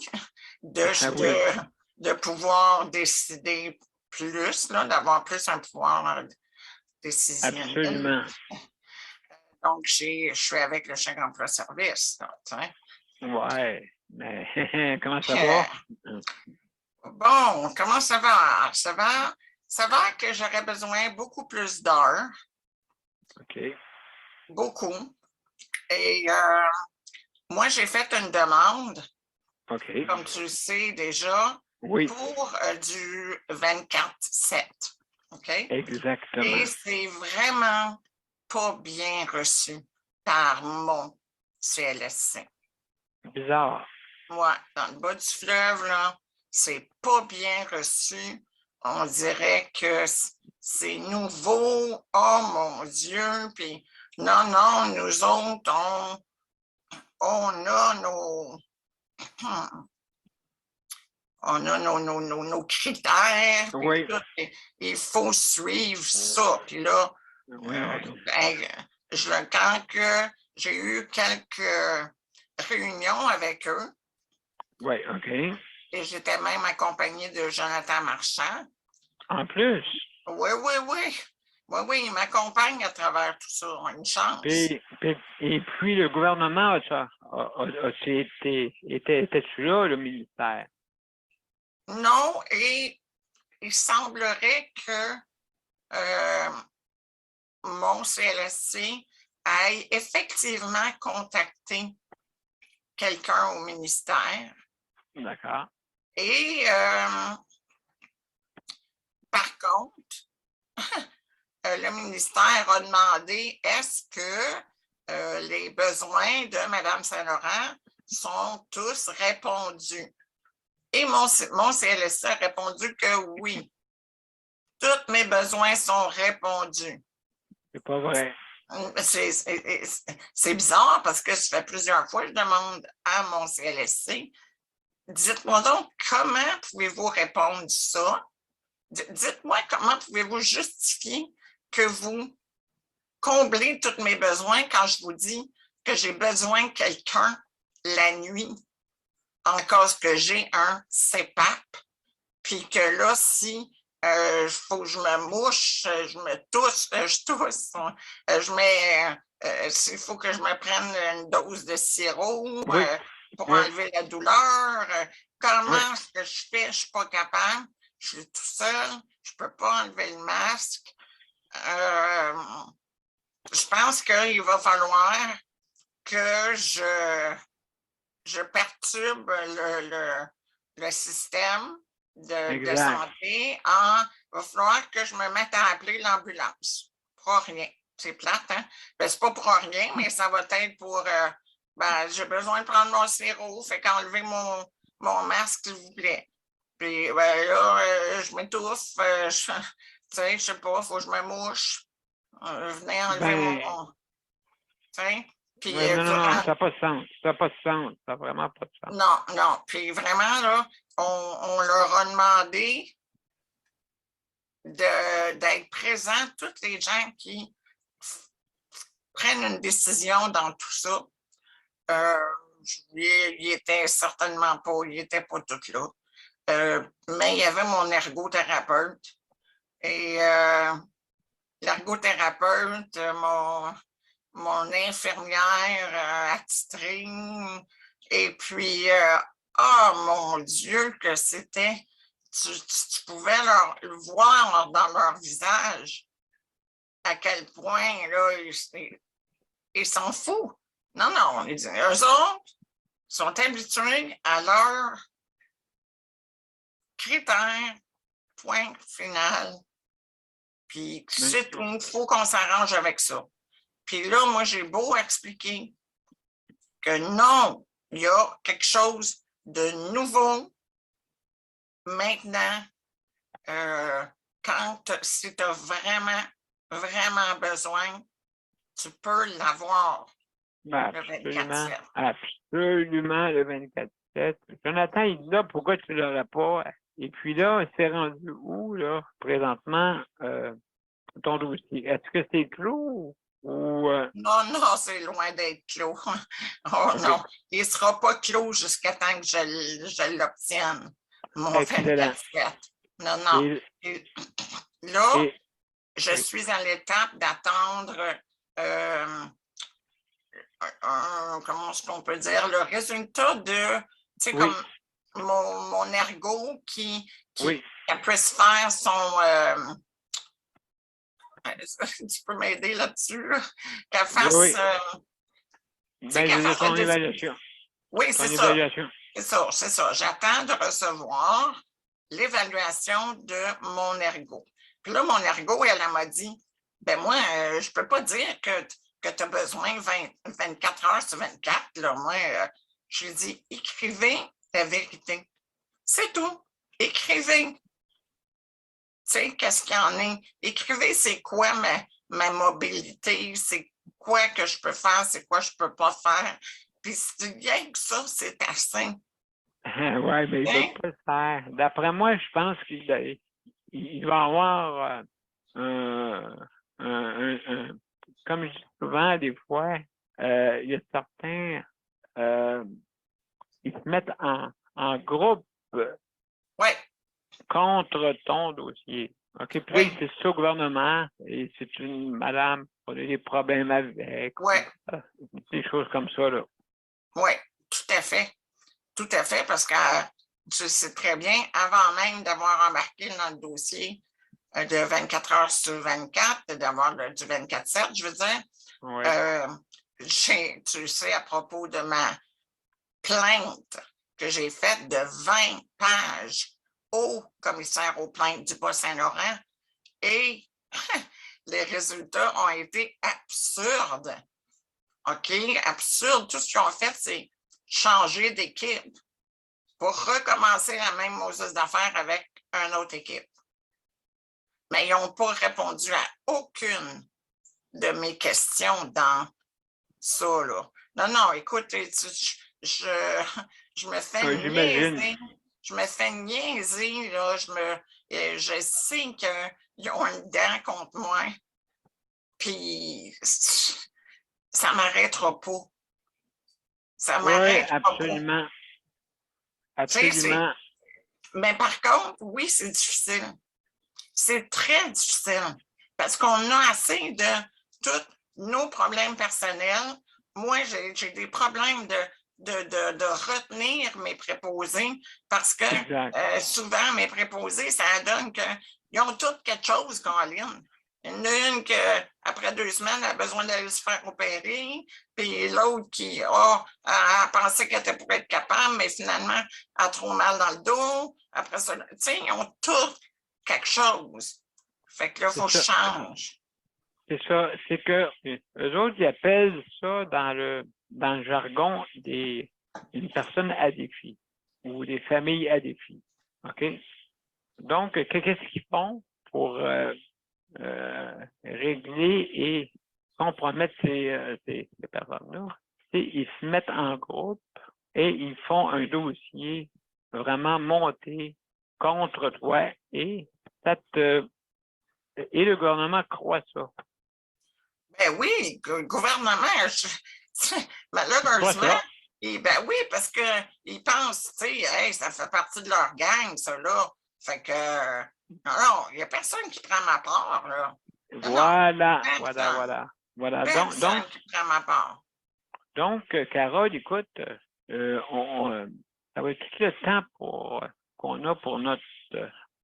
de pouvoir décider plus, d'avoir plus un pouvoir décisionnel. Absolument. Donc, je suis avec le chèque emploi-service. Oui, mais comment ça va? Bon, comment ça va? Ça va que j'aurais besoin beaucoup plus d'heures. OK. Beaucoup. Et moi, j'ai fait une demande, OK. comme tu le sais déjà, Oui. pour du 24/7. OK? Exactement. Et c'est vraiment pas bien reçu par mon CLSC. Bizarre. Ouais, dans le bas du fleuve, là, c'est pas bien reçu. On dirait que c'est nouveau. Oh mon Dieu! Puis non, nous autres, on a nos critères. Oui. Tout, il faut suivre ça. Puis là, quand j'ai eu quelques réunions avec eux. Oui, OK. Et j'étais même accompagnée de Jonathan Marchand. En plus? Oui. Oui, il m'accompagne à travers tout ça. Une chance. Et puis, le gouvernement, était-tu là, le ministère? Non, et il semblerait que mon CLSC aille effectivement contacter quelqu'un au ministère. D'accord. Et par contre, le ministère a demandé est-ce que les besoins de Mme Saint-Laurent sont tous répondus. Et mon CLSC a répondu que oui. Tous mes besoins sont répondus. C'est pas vrai. C'est bizarre parce que ça fait plusieurs fois que je demande à mon CLSC, dites-moi donc comment pouvez-vous répondre ça? Dites-moi comment pouvez-vous justifier que vous comblez tous mes besoins quand je vous dis que j'ai besoin de quelqu'un la nuit en cas que j'ai un CPAP, puis que là, si il faut que je me mouche, je me tousse, s'il faut que je me prenne une dose de sirop pour enlever la douleur, comment est-ce que je fais? Je ne suis pas capable, je suis tout seul, je ne peux pas enlever le masque. Je pense qu'il va falloir que je perturbe le système de santé. Il va falloir que je me mette à appeler l'ambulance. Pour rien. C'est plate, hein? Ben, c'est pas pour rien, mais ça va être pour... j'ai besoin de prendre mon sirop, fait qu'enlever mon masque, s'il vous plaît. Puis là, je m'étouffe, je sais pas, il faut que je me mouche. Venez enlever mon... Tu sais? Puis, non, ça n'a pas de sens. Ça n'a pas de sens. Ça n'a vraiment pas de sens. Non. Puis vraiment, là, on leur a demandé d'être présents, toutes les gens qui prennent une décision dans tout ça. il était certainement pas, il n'était pas tout là. Mais il y avait mon ergothérapeute. Et l'ergothérapeute, mon infirmière attitrée, et puis, oh mon Dieu, que c'était, tu pouvais le voir dans leur visage à quel point là, ils s'en foutent. Non, non, eux autres sont habitués à leurs critères, point final. Puis c'est tout, il faut qu'on s'arrange avec ça. Puis là, moi, j'ai beau expliquer que non, il y a quelque chose de nouveau maintenant, si tu as vraiment besoin, tu peux l'avoir. Ben, absolument, le 24/7. Jonathan, il dit là, pourquoi tu ne l'aurais pas? Et puis là, c'est rendu où, là, présentement, ton dossier? Est-ce que c'est clos ou... Non, non, c'est loin d'être clos. Oh non, il ne sera pas clos jusqu'à temps que je l'obtienne, mon 24/7. Non, non. Là, je suis à l'étape d'attendre, comment est-ce qu'on peut dire, le résultat de, tu sais, comme mon ergo qui puisse faire son... tu peux m'aider là-dessus, qu'elle fasse... son évaluation. Oui, c'est ça. C'est ça. J'attends de recevoir l'évaluation de mon ergo. Puis là, mon ergo, elle m'a dit, ben moi, je ne peux pas dire que tu as besoin 24 heures sur 24. Là. Moi, je lui ai dit, écrivez la vérité. C'est tout. Écrivez. Tu sais, qu'est-ce qu'il y en est? Écrivez, c'est quoi ma mobilité, c'est quoi que je peux faire, c'est quoi je ne peux pas faire. Puis si rien que ça, c'est assez. Oui, mais il ne peut pas le faire. D'après moi, je pense qu'il va y avoir comme je dis souvent, des fois, il y a certains, ils se mettent en groupe contre ton dossier. OK? Puis là, c'est ça au gouvernement, et c'est une madame qui a des problèmes avec. Des choses comme ça, là. Oui, tout à fait. Tout à fait, parce que tu sais très bien, avant même d'avoir embarqué dans le dossier de 24 heures sur 24, d'avoir du 24/7, je veux dire, tu sais, à propos de ma plainte que j'ai faite de 20 pages au commissaire aux plaintes du Bas-Saint-Laurent, et les résultats ont été absurdes. OK? Absurdes. Tout ce qu'ils ont fait, c'est changer d'équipe pour recommencer la même Moses d'affaires avec une autre équipe. Mais ils n'ont pas répondu à aucune de mes questions dans ça, là. Non, non, écoute, je me fais niaiser. Je me fais niaiser, là. Je sais qu'ils ont une dent contre moi. Puis, ça ne m'arrêtera pas. Ça m'arrêtera absolument. pas. Absolument. Mais par contre, oui, c'est difficile. C'est très difficile. Parce qu'on a assez de tous nos problèmes personnels. Moi, j'ai des problèmes de retenir mes préposés parce que souvent, mes préposés, ça donne qu'ils ont tous quelque chose, Colin. Il y en a une qui, après 2 semaines, a besoin d'aller se faire opérer, puis l'autre qui a pensé qu'elle était pour être capable, mais finalement, a trop mal dans le dos. Après ça, tu sais, ils ont tous quelque chose. Fait que là, il faut que je change. C'est ça. C'est que eux autres, ils appellent ça dans le jargon une personne à défi ou des familles à défi. OK? Donc, qu'est-ce qu'ils font pour régler et compromettre ces personnes-là? Ils se mettent en groupe et ils font un dossier vraiment monté contre toi et le gouvernement croit ça. Ben oui, le gouvernement, Malheureusement, ben oui, parce qu'ils pensent, tu sais, hey, ça fait partie de leur gang, ça, là. Fait que, non, il n'y a personne qui prend ma part, là. Voilà, Non, voilà. personne qui prend ma part. Donc, Carole, écoute, ça va être tout le temps qu'on a pour notre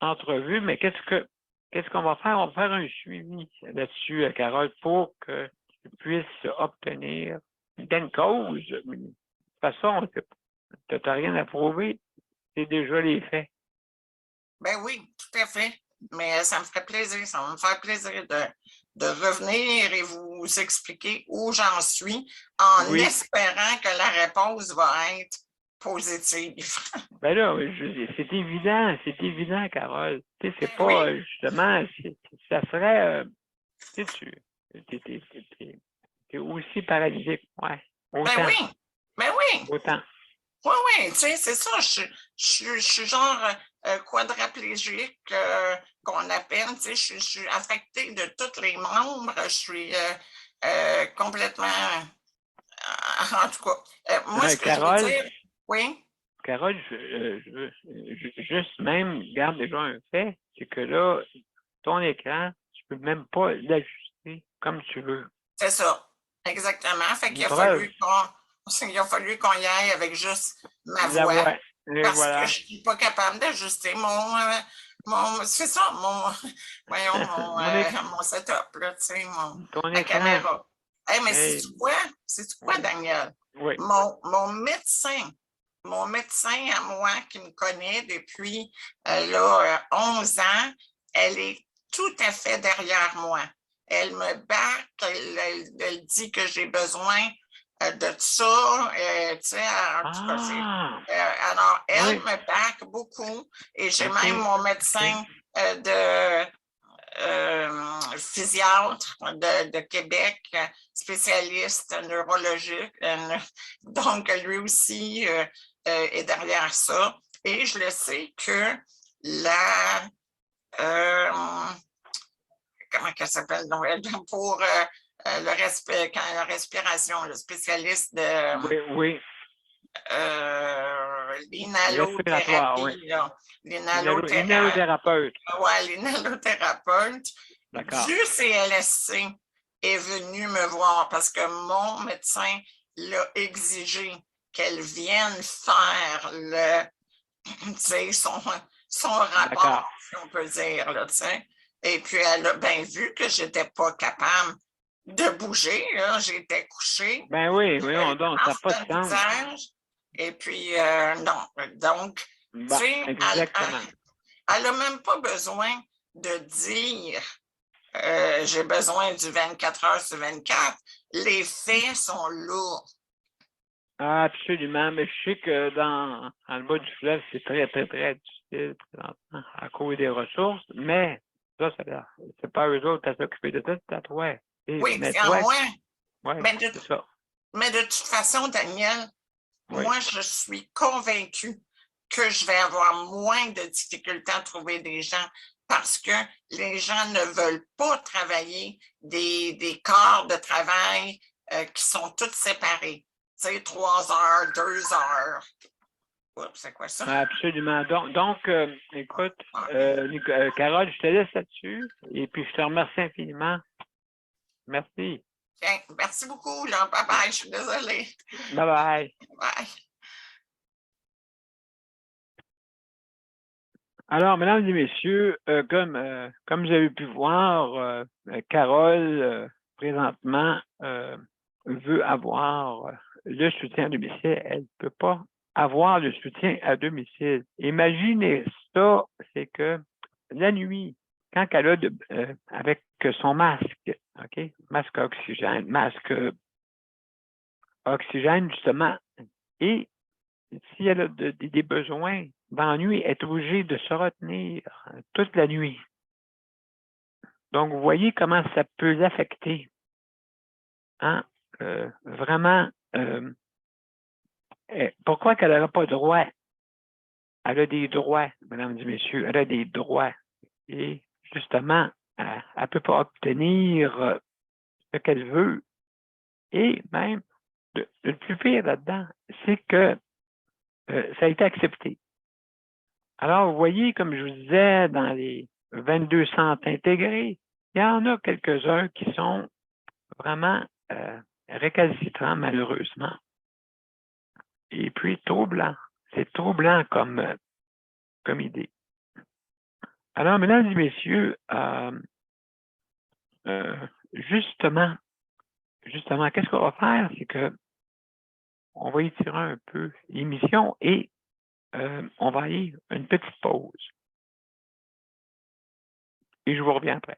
entrevue, mais qu'est-ce qu'on va faire? On va faire un suivi là-dessus, Carole, pour que tu puisses obtenir une cause. De toute façon, tu n'as rien à prouver, c'est déjà les faits. Ben oui, tout à fait. Mais ça me ferait plaisir, ça va me faire plaisir de revenir et vous expliquer où j'en suis en espérant que la réponse va être positive. Ben là, c'est évident, Carole. Tu sais, c'est pas, justement, ça serait, tu sais, t'es aussi paralysé, ouais. Autant. Ben oui. Autant. Oui, tu sais, c'est ça. Je suis genre quadraplégique qu'on appelle. Tu sais, je suis affectée de tous les membres. Je suis complètement. En tout cas, moi, ce que Carole, je veux dire. Oui. Carole, je veux juste même, garde déjà un fait, c'est que là, ton écran, tu peux même pas l'ajuster comme tu veux. C'est ça. Exactement. Fait qu'il a fallu qu'on y aille avec juste ma voix. Parce que je ne suis pas capable d'ajuster c'est ça, mon setup, là, tu sais, ma caméra. Hey, mais c'est quoi, Daniel? Oui. Mon médecin à moi qui me connaît depuis 11 ans, elle est tout à fait derrière moi. Elle me back, elle dit que j'ai besoin de ça, tu sais, en tout cas, alors, elle me back beaucoup et j'ai même mon médecin de physiatre de Québec, spécialiste neurologique, donc lui aussi est derrière ça. Et je le sais que comment qu'elle s'appelle? Pour la respiration, le spécialiste de l'inhalothérapie. L'inhalothérapeute. Oui, l'inhalothérapeute du CLSC est venu me voir parce que mon médecin l'a exigé qu'elle vienne faire son rapport, si on peut dire, là, tu sais. Et puis, elle a bien vu que je n'étais pas capable de bouger, là. J'étais couchée. Ben oui, on donne, ça n'a pas de sens. Et puis, non. Donc, tu sais, elle n'a même pas besoin de dire j'ai besoin du 24 heures sur 24. Les faits sont là. Absolument, mais je sais que dans le bas du fleuve, c'est très, très, très difficile présentement à cause des ressources, mais ça, c'est pas eux autres à s'occuper de ça, c'est à toi. Oui, c'est à moi. C'est ça. Mais de toute façon, Daniel, moi, je suis convaincue que je vais avoir moins de difficultés à trouver des gens parce que les gens ne veulent pas travailler des corps de travail qui sont tous séparés. Tu sais, 3 heures, 2 heures. Oups, c'est quoi ça? Absolument. Donc écoute, Carole, je te laisse là-dessus et puis je te remercie infiniment. Merci. Bien, merci beaucoup. Là. Bye bye, je suis désolée. Bye bye. Bye. Alors, mesdames et messieurs, comme vous avez pu voir, Carole, présentement, veut avoir le soutien à domicile. Elle ne peut pas avoir le soutien à domicile. Imaginez ça, c'est que la nuit, quand elle a avec son masque, OK? Masque oxygène, justement, et si elle a des besoins dans la nuit, elle est obligée de se retenir toute la nuit. Donc, vous voyez comment ça peut l'affecter. Hein? Vraiment, pourquoi qu'elle n'aura pas droit? Elle a des droits, mesdames et messieurs, elle a des droits. Et justement, elle ne peut pas obtenir ce qu'elle veut. Et même, le plus pire là-dedans, c'est que ça a été accepté. Alors, vous voyez, comme je vous disais, dans les 22 centres intégrés, il y en a quelques-uns qui sont vraiment récalcitrants, malheureusement. Et puis, troublant. C'est troublant comme idée. Alors, mesdames et messieurs, justement, qu'est-ce qu'on va faire? C'est que on va étirer un peu l'émission et on va aller une petite pause. Et je vous reviens après.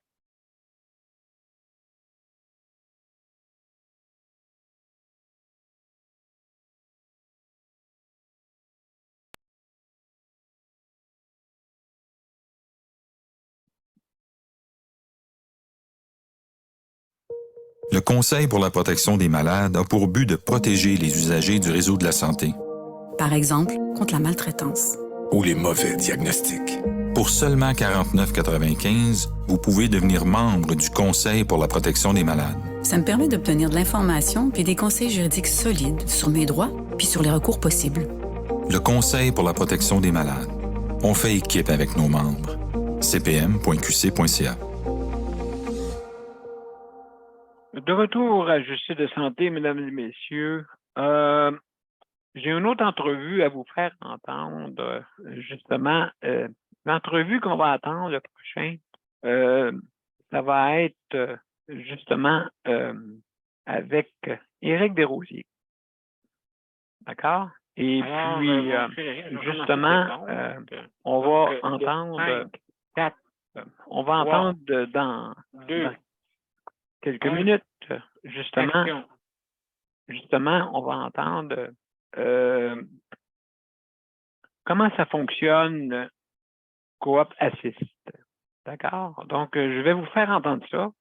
Le Conseil pour la protection des malades a pour but de protéger les usagers du réseau de la santé. Par exemple, contre la maltraitance. Ou les mauvais diagnostics. Pour seulement 49,95 $, vous pouvez devenir membre du Conseil pour la protection des malades. Ça me permet d'obtenir de l'information puis des conseils juridiques solides sur mes droits puis sur les recours possibles. Le Conseil pour la protection des malades. On fait équipe avec nos membres. cpm.qc.ca. De retour à Justice de santé, mesdames et messieurs, j'ai une autre entrevue à vous faire entendre, justement. L'entrevue qu'on va attendre le prochain, ça va être justement avec Éric Desrosiers. D'accord? Et puis, justement, on va entendre dans quelques minutes, justement, on va entendre comment ça fonctionne Coop Assist. D'accord? Donc, je vais vous faire entendre ça.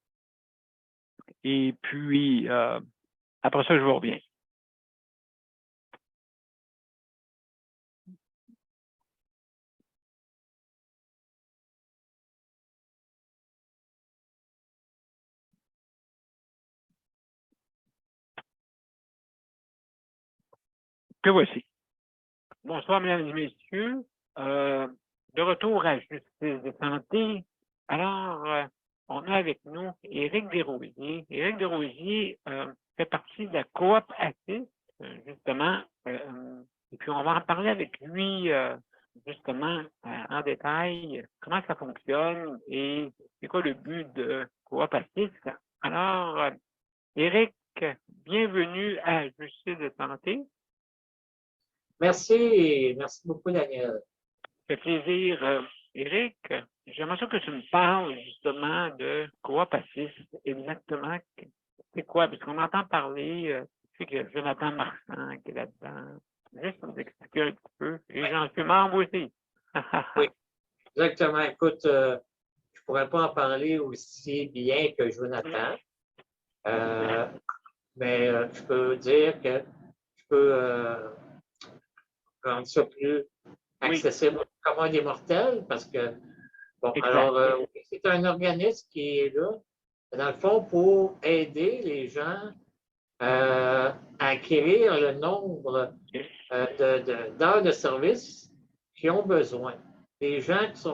Et puis, après ça, je vous reviens. Que voici. Bonsoir, mesdames et messieurs. De retour à Justice de santé. Alors, on a avec nous Éric Desrosiers. Éric Desrosiers fait partie de la Coop Assist, justement. Et puis, on va en parler avec lui, justement, en détail, comment ça fonctionne et c'est quoi le but de Coop Assist. Alors, Éric, bienvenue à Justice de santé. Merci beaucoup, Daniel. Ça fait plaisir, Éric. J'aimerais ça que tu me parles justement de Coop Assist. Exactement, c'est quoi? Parce qu'on entend parler, tu sais qu'il y a Jonathan Marchand qui est là-dedans. Juste pour nous expliquer un petit peu. Et j'en suis membre aussi. Oui, exactement. Écoute, je ne pourrais pas en parler aussi bien que Jonathan. Mais je peux dire que je peux rendre ça plus accessible au commun des mortels parce que, bon, exact. Alors, c'est un organisme qui est là, dans le fond, pour aider les gens à acquérir le nombre d'heures de service qu'ils ont besoin. Les gens qui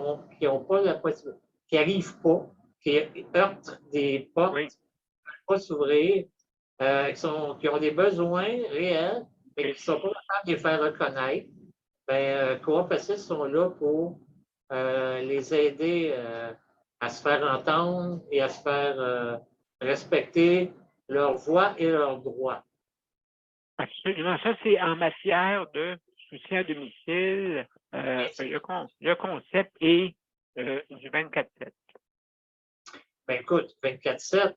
n'ont pas la possibilité, qui n'arrivent pas, qui heurtent des portes, qui ne peuvent pas s'ouvrir, qui ont des besoins réels, mais qui ne sont pas capables de les faire reconnaître, bien, Coop Assist sont là pour les aider à se faire entendre et à se faire respecter leur voix et leurs droits. Absolument. Ça, c'est en matière de soutien à domicile. Le concept est du 24/7. Ben écoute, 24/7.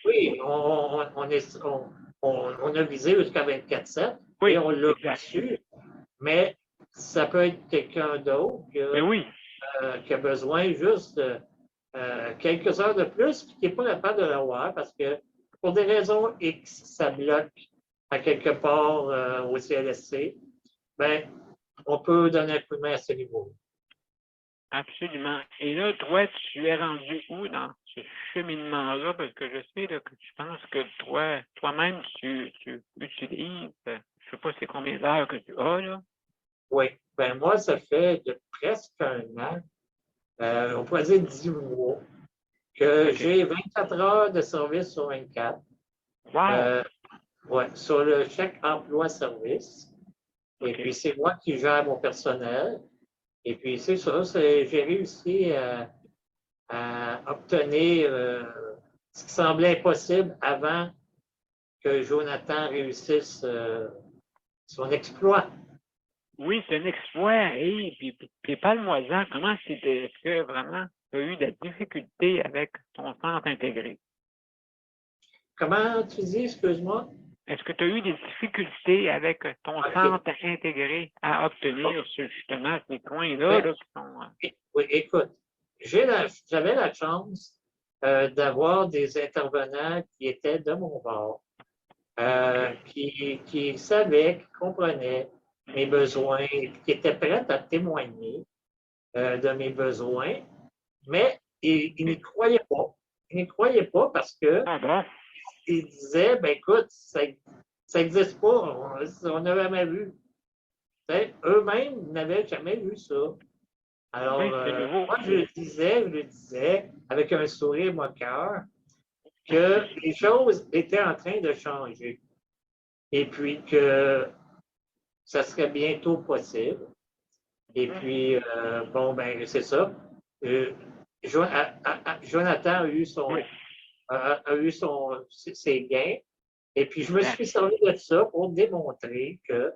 Oui, on a visé jusqu'à 24/7 et on l'a reçu, mais ça peut être quelqu'un d'autre qui a besoin juste de quelques heures de plus et qui n'est pas capable de l'avoir parce que pour des raisons X, ça bloque à quelque part au CLSC. Ben, on peut donner un coup de main à ce niveau. Absolument. Et là, toi, tu es rendu où dans ce cheminement-là? Parce que je sais là, que tu penses que toi-même, tu utilises, je ne sais pas c'est combien d'heures que tu as, là. Oui. Ben moi, ça fait de presque un an, on pourrait dire 10 mois, que j'ai 24 heures de service sur 24. Wow! Ouais, sur le chèque emploi-service. Et puis, c'est moi qui gère mon personnel. Et puis, c'est ça, j'ai réussi à obtenir ce qui semblait impossible avant que Jonathan réussisse son exploit. Oui, c'est un exploit. Et puis parle-moi-en, comment c'était, est-ce que vraiment tu as eu de la difficulté avec ton centre intégré? Comment tu dis, excuse-moi? Est-ce que tu as eu des difficultés avec ton centre intégré à obtenir justement ces points-là là, qui sont. Oui, écoute, j'avais la chance d'avoir des intervenants qui étaient de mon bord, qui savaient, qui comprenaient mes besoins, qui étaient prêts à témoigner de mes besoins, mais ils n'y croyaient pas. Ils n'y croyaient pas parce que ils disaient, ben écoute, ça n'existe pas, on n'a jamais vu. Eux-mêmes n'avaient jamais vu ça. Alors, moi, je le disais avec un sourire moqueur, que les choses étaient en train de changer et puis que ça serait bientôt possible. Et puis, bon, ben, c'est ça. Jonathan a eu ses gains. Et puis, je me suis servi de ça pour démontrer que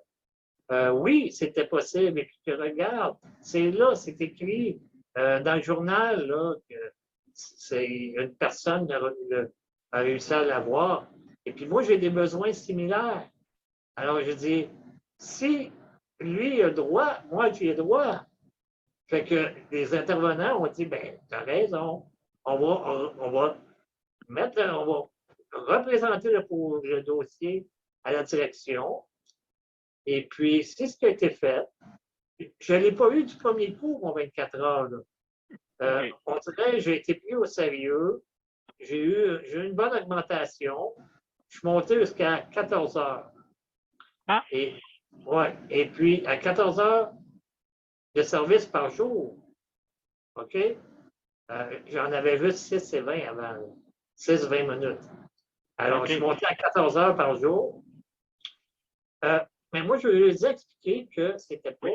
oui, c'était possible. Et puis que regarde, c'est là, c'est écrit dans le journal là, que une personne a réussi à l'avoir. Et puis moi, j'ai des besoins similaires. Alors, je dis, si lui a droit, moi, j'ai droit. Fait que les intervenants ont dit, ben, tu as raison, on va représenter le dossier à la direction. Et puis, c'est ce qui a été fait. Je ne l'ai pas eu du premier coup, mon 24 heures. On dirait que j'ai été pris au sérieux. J'ai eu une bonne augmentation. Je suis monté jusqu'à 14 heures. Et puis, à 14 heures de service par jour, OK? J'en avais juste 6 et 20 avant. 6-20 minutes. Alors, je suis monté à 14 heures par jour. Mais moi, je lui ai expliqué que ce n'était pas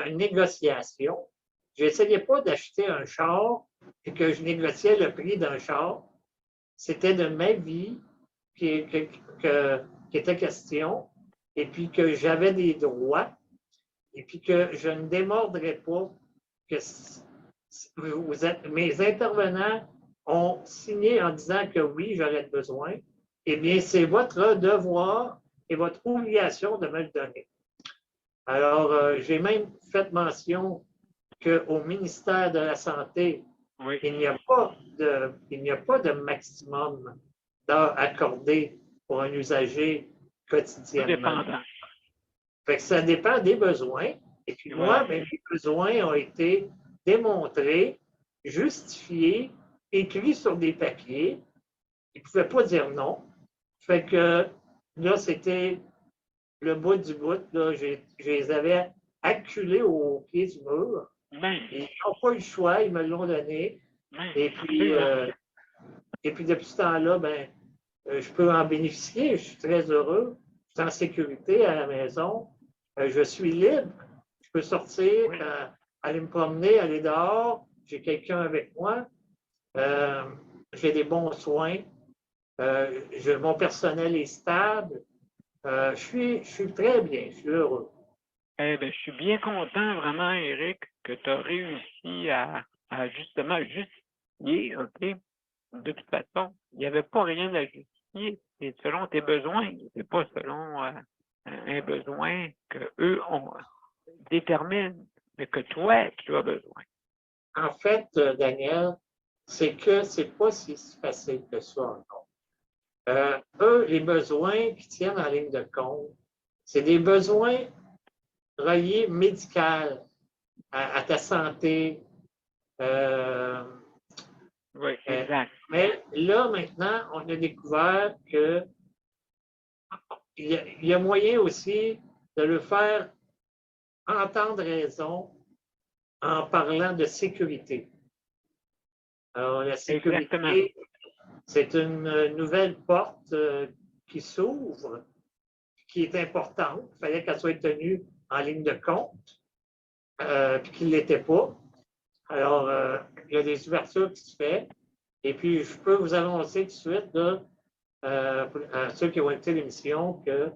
une négociation. Je n'essayais pas d'acheter un char et que je négociais le prix d'un char. C'était de ma vie qui était question et puis que j'avais des droits et puis que je ne démordrais pas que mes intervenants ont signé en disant que oui, j'aurais besoin. Eh bien, c'est votre devoir et votre obligation de me le donner. Alors, j'ai même fait mention qu'au ministère de la Santé, il n'y a pas de maximum d'heures accordées pour un usager quotidiennement. Fait que ça dépend des besoins. Et puis moi, mes besoins ont été démontrés, justifiés, écrits sur des papiers. Ils ne pouvaient pas dire non. Fait que là, c'était le bout du bout. Là, je les avais acculés au pied du mur. Ils n'ont pas eu le choix, ils me l'ont donné. Et puis depuis ce temps-là, ben, je peux en bénéficier. Je suis très heureux. Je suis en sécurité à la maison. Je suis libre. Je peux sortir, aller me promener, aller dehors. J'ai quelqu'un avec moi. J'ai des bons soins. Mon personnel est stable. Je suis très bien, je suis heureux. Eh bien, je suis bien content, vraiment, Éric, que tu as réussi à justement justifier, OK? De toute façon, il n'y avait pas rien à justifier. C'est selon tes besoins. C'est pas selon un besoin qu'eux déterminent, mais que toi, tu as besoin. En fait, Daniel, c'est que c'est pas si facile que ça encore. Eux, les besoins qui tiennent en ligne de compte, c'est des besoins reliés médicaux. à ta santé. Oui, exact. Mais là, maintenant, on a découvert que il y a moyen aussi de le faire entendre raison en parlant de sécurité. Alors, la sécurité, c'est une nouvelle porte qui s'ouvre, qui est importante. Il fallait qu'elle soit tenue en ligne de compte, puis qu'il ne l'était pas. Alors, il y a des ouvertures qui se font. Et puis, je peux vous annoncer tout de suite, là, à ceux qui ont écouté l'émission, que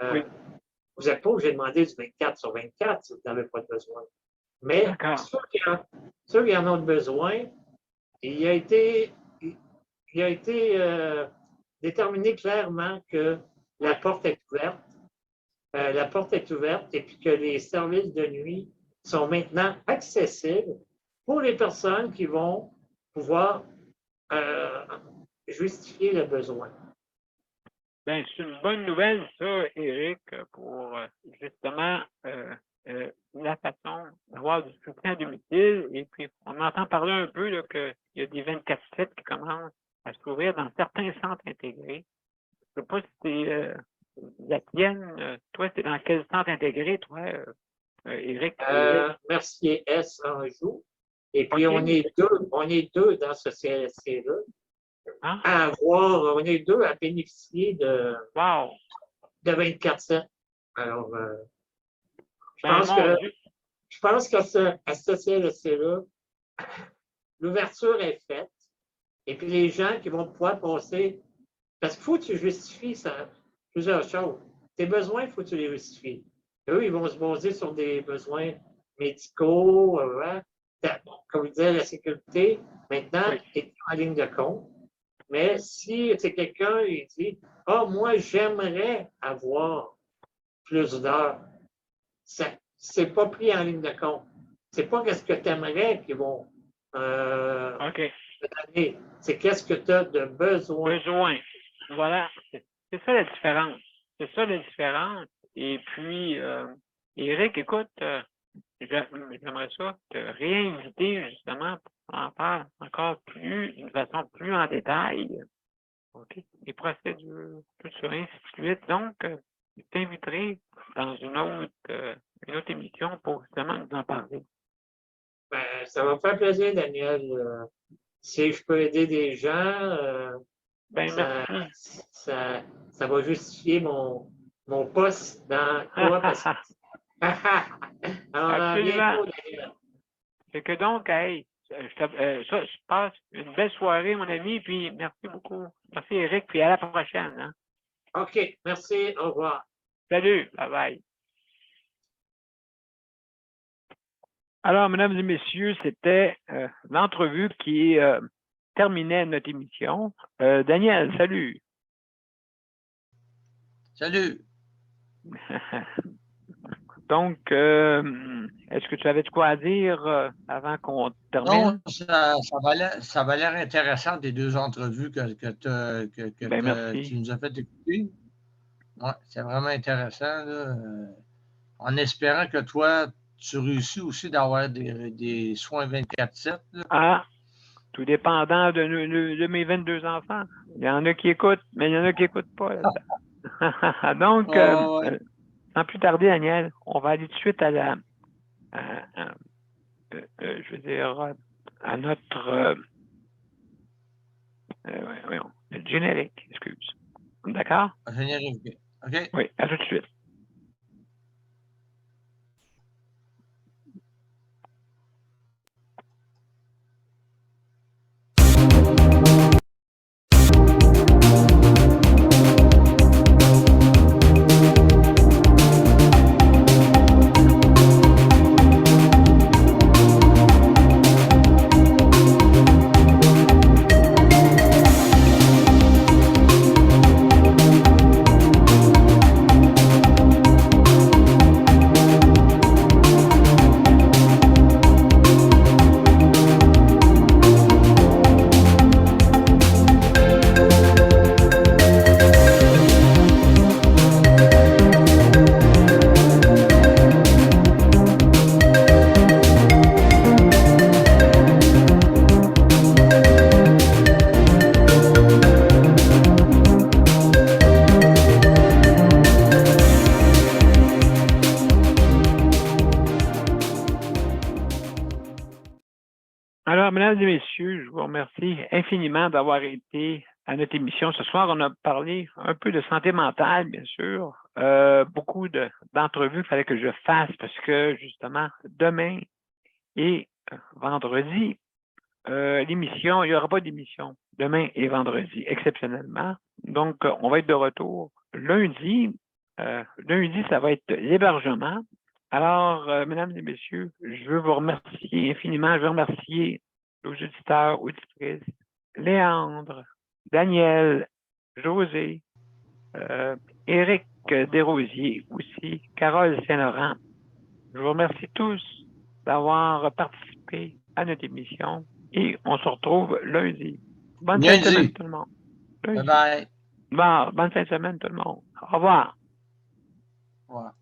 vous n'êtes pas obligé de demander du 24 sur 24 si vous n'avez pas besoin. Mais ceux qui en ont besoin, il a été déterminé clairement que la porte est ouverte. La porte est ouverte et puis que les services de nuit sont maintenant accessibles pour les personnes qui vont pouvoir justifier le besoin. Bien, c'est une bonne nouvelle, ça, Éric, pour justement la façon d'avoir du soutien à domicile. Et puis, on entend parler un peu qu'il y a des 24/7 qui commencent à s'ouvrir dans certains centres intégrés. Je ne sais pas si c'est la tienne. Toi, c'est dans quel centre intégré, toi, Éric? Mercier S Anjou. Et puis, on est deux dans ce CLSC-là. On est deux à bénéficier de 24/7. Alors, je pense qu'à ce CLSC-là, l'ouverture est faite. Et puis, les gens qui vont pouvoir passer, parce qu'il faut que tu justifies ça, plusieurs choses. Tes besoins, il faut que tu les justifies. Eux, ils vont se baser sur des besoins médicaux, comme je disais, la sécurité, maintenant, est en ligne de compte. Mais si c'est quelqu'un qui dit « Ah, moi, j'aimerais avoir plus d'heures », c'est pas pris en ligne de compte. C'est pas qu'est-ce que tu aimerais qu'ils vont te donner. C'est qu'est-ce que tu as de besoin. Voilà. C'est ça la différence. C'est ça la différence. Et puis, Éric, écoute, j'aimerais ça te réinviter justement pour en faire encore plus, d'une façon plus en détail. OK? Les procédures, tout ça, ainsi de suite. Donc, je t'inviterai dans une autre émission pour justement nous en parler. Ben, ça va me faire plaisir, Daniel. Si je peux aider des gens, ça va justifier mon poste dans quoi? Alors, bientôt, Daniel. C'est que donc, hey, je passe une belle soirée, mon ami, puis merci beaucoup. Merci, Éric, puis à la prochaine. Hein? OK, merci, au revoir. Salut, bye-bye. Alors, mesdames et messieurs, c'était l'entrevue qui terminait notre émission. Daniel, salut. Salut. Donc, est-ce que tu avais de quoi à dire avant qu'on termine? Non, ça va l'air intéressant des deux entrevues que tu nous as fait écouter. Ouais, c'est vraiment intéressant. Là. En espérant que toi, tu réussis aussi d'avoir des soins 24/7. Là. Ah, tout dépendant de mes 22 enfants. Il y en a qui écoutent, mais il y en a qui n'écoutent pas. Donc, sans plus tarder, Daniel, on va aller tout de suite à notre générique, excuse. D'accord? Générique, OK. Oui, à tout de suite. Alors, mesdames et messieurs, je vous remercie infiniment d'avoir été à notre émission. Ce soir, on a parlé un peu de santé mentale, bien sûr. Beaucoup d'entrevues, il fallait que je fasse parce que, justement, demain et vendredi, l'émission, il n'y aura pas d'émission demain et vendredi, exceptionnellement. Donc, on va être de retour lundi. Lundi, ça va être l'hébergement. Alors, mesdames et messieurs, je veux vous remercier infiniment. Je veux remercier nos auditeurs, auditrices, Léandre, Daniel, José, Éric Desrosiers aussi, Carole Saint-Laurent. Je vous remercie tous d'avoir participé à notre émission et on se retrouve lundi. Bonne fin de semaine tout le monde. Lundi. Bye bye. Bon, bonne fin de semaine tout le monde. Au revoir. Au revoir.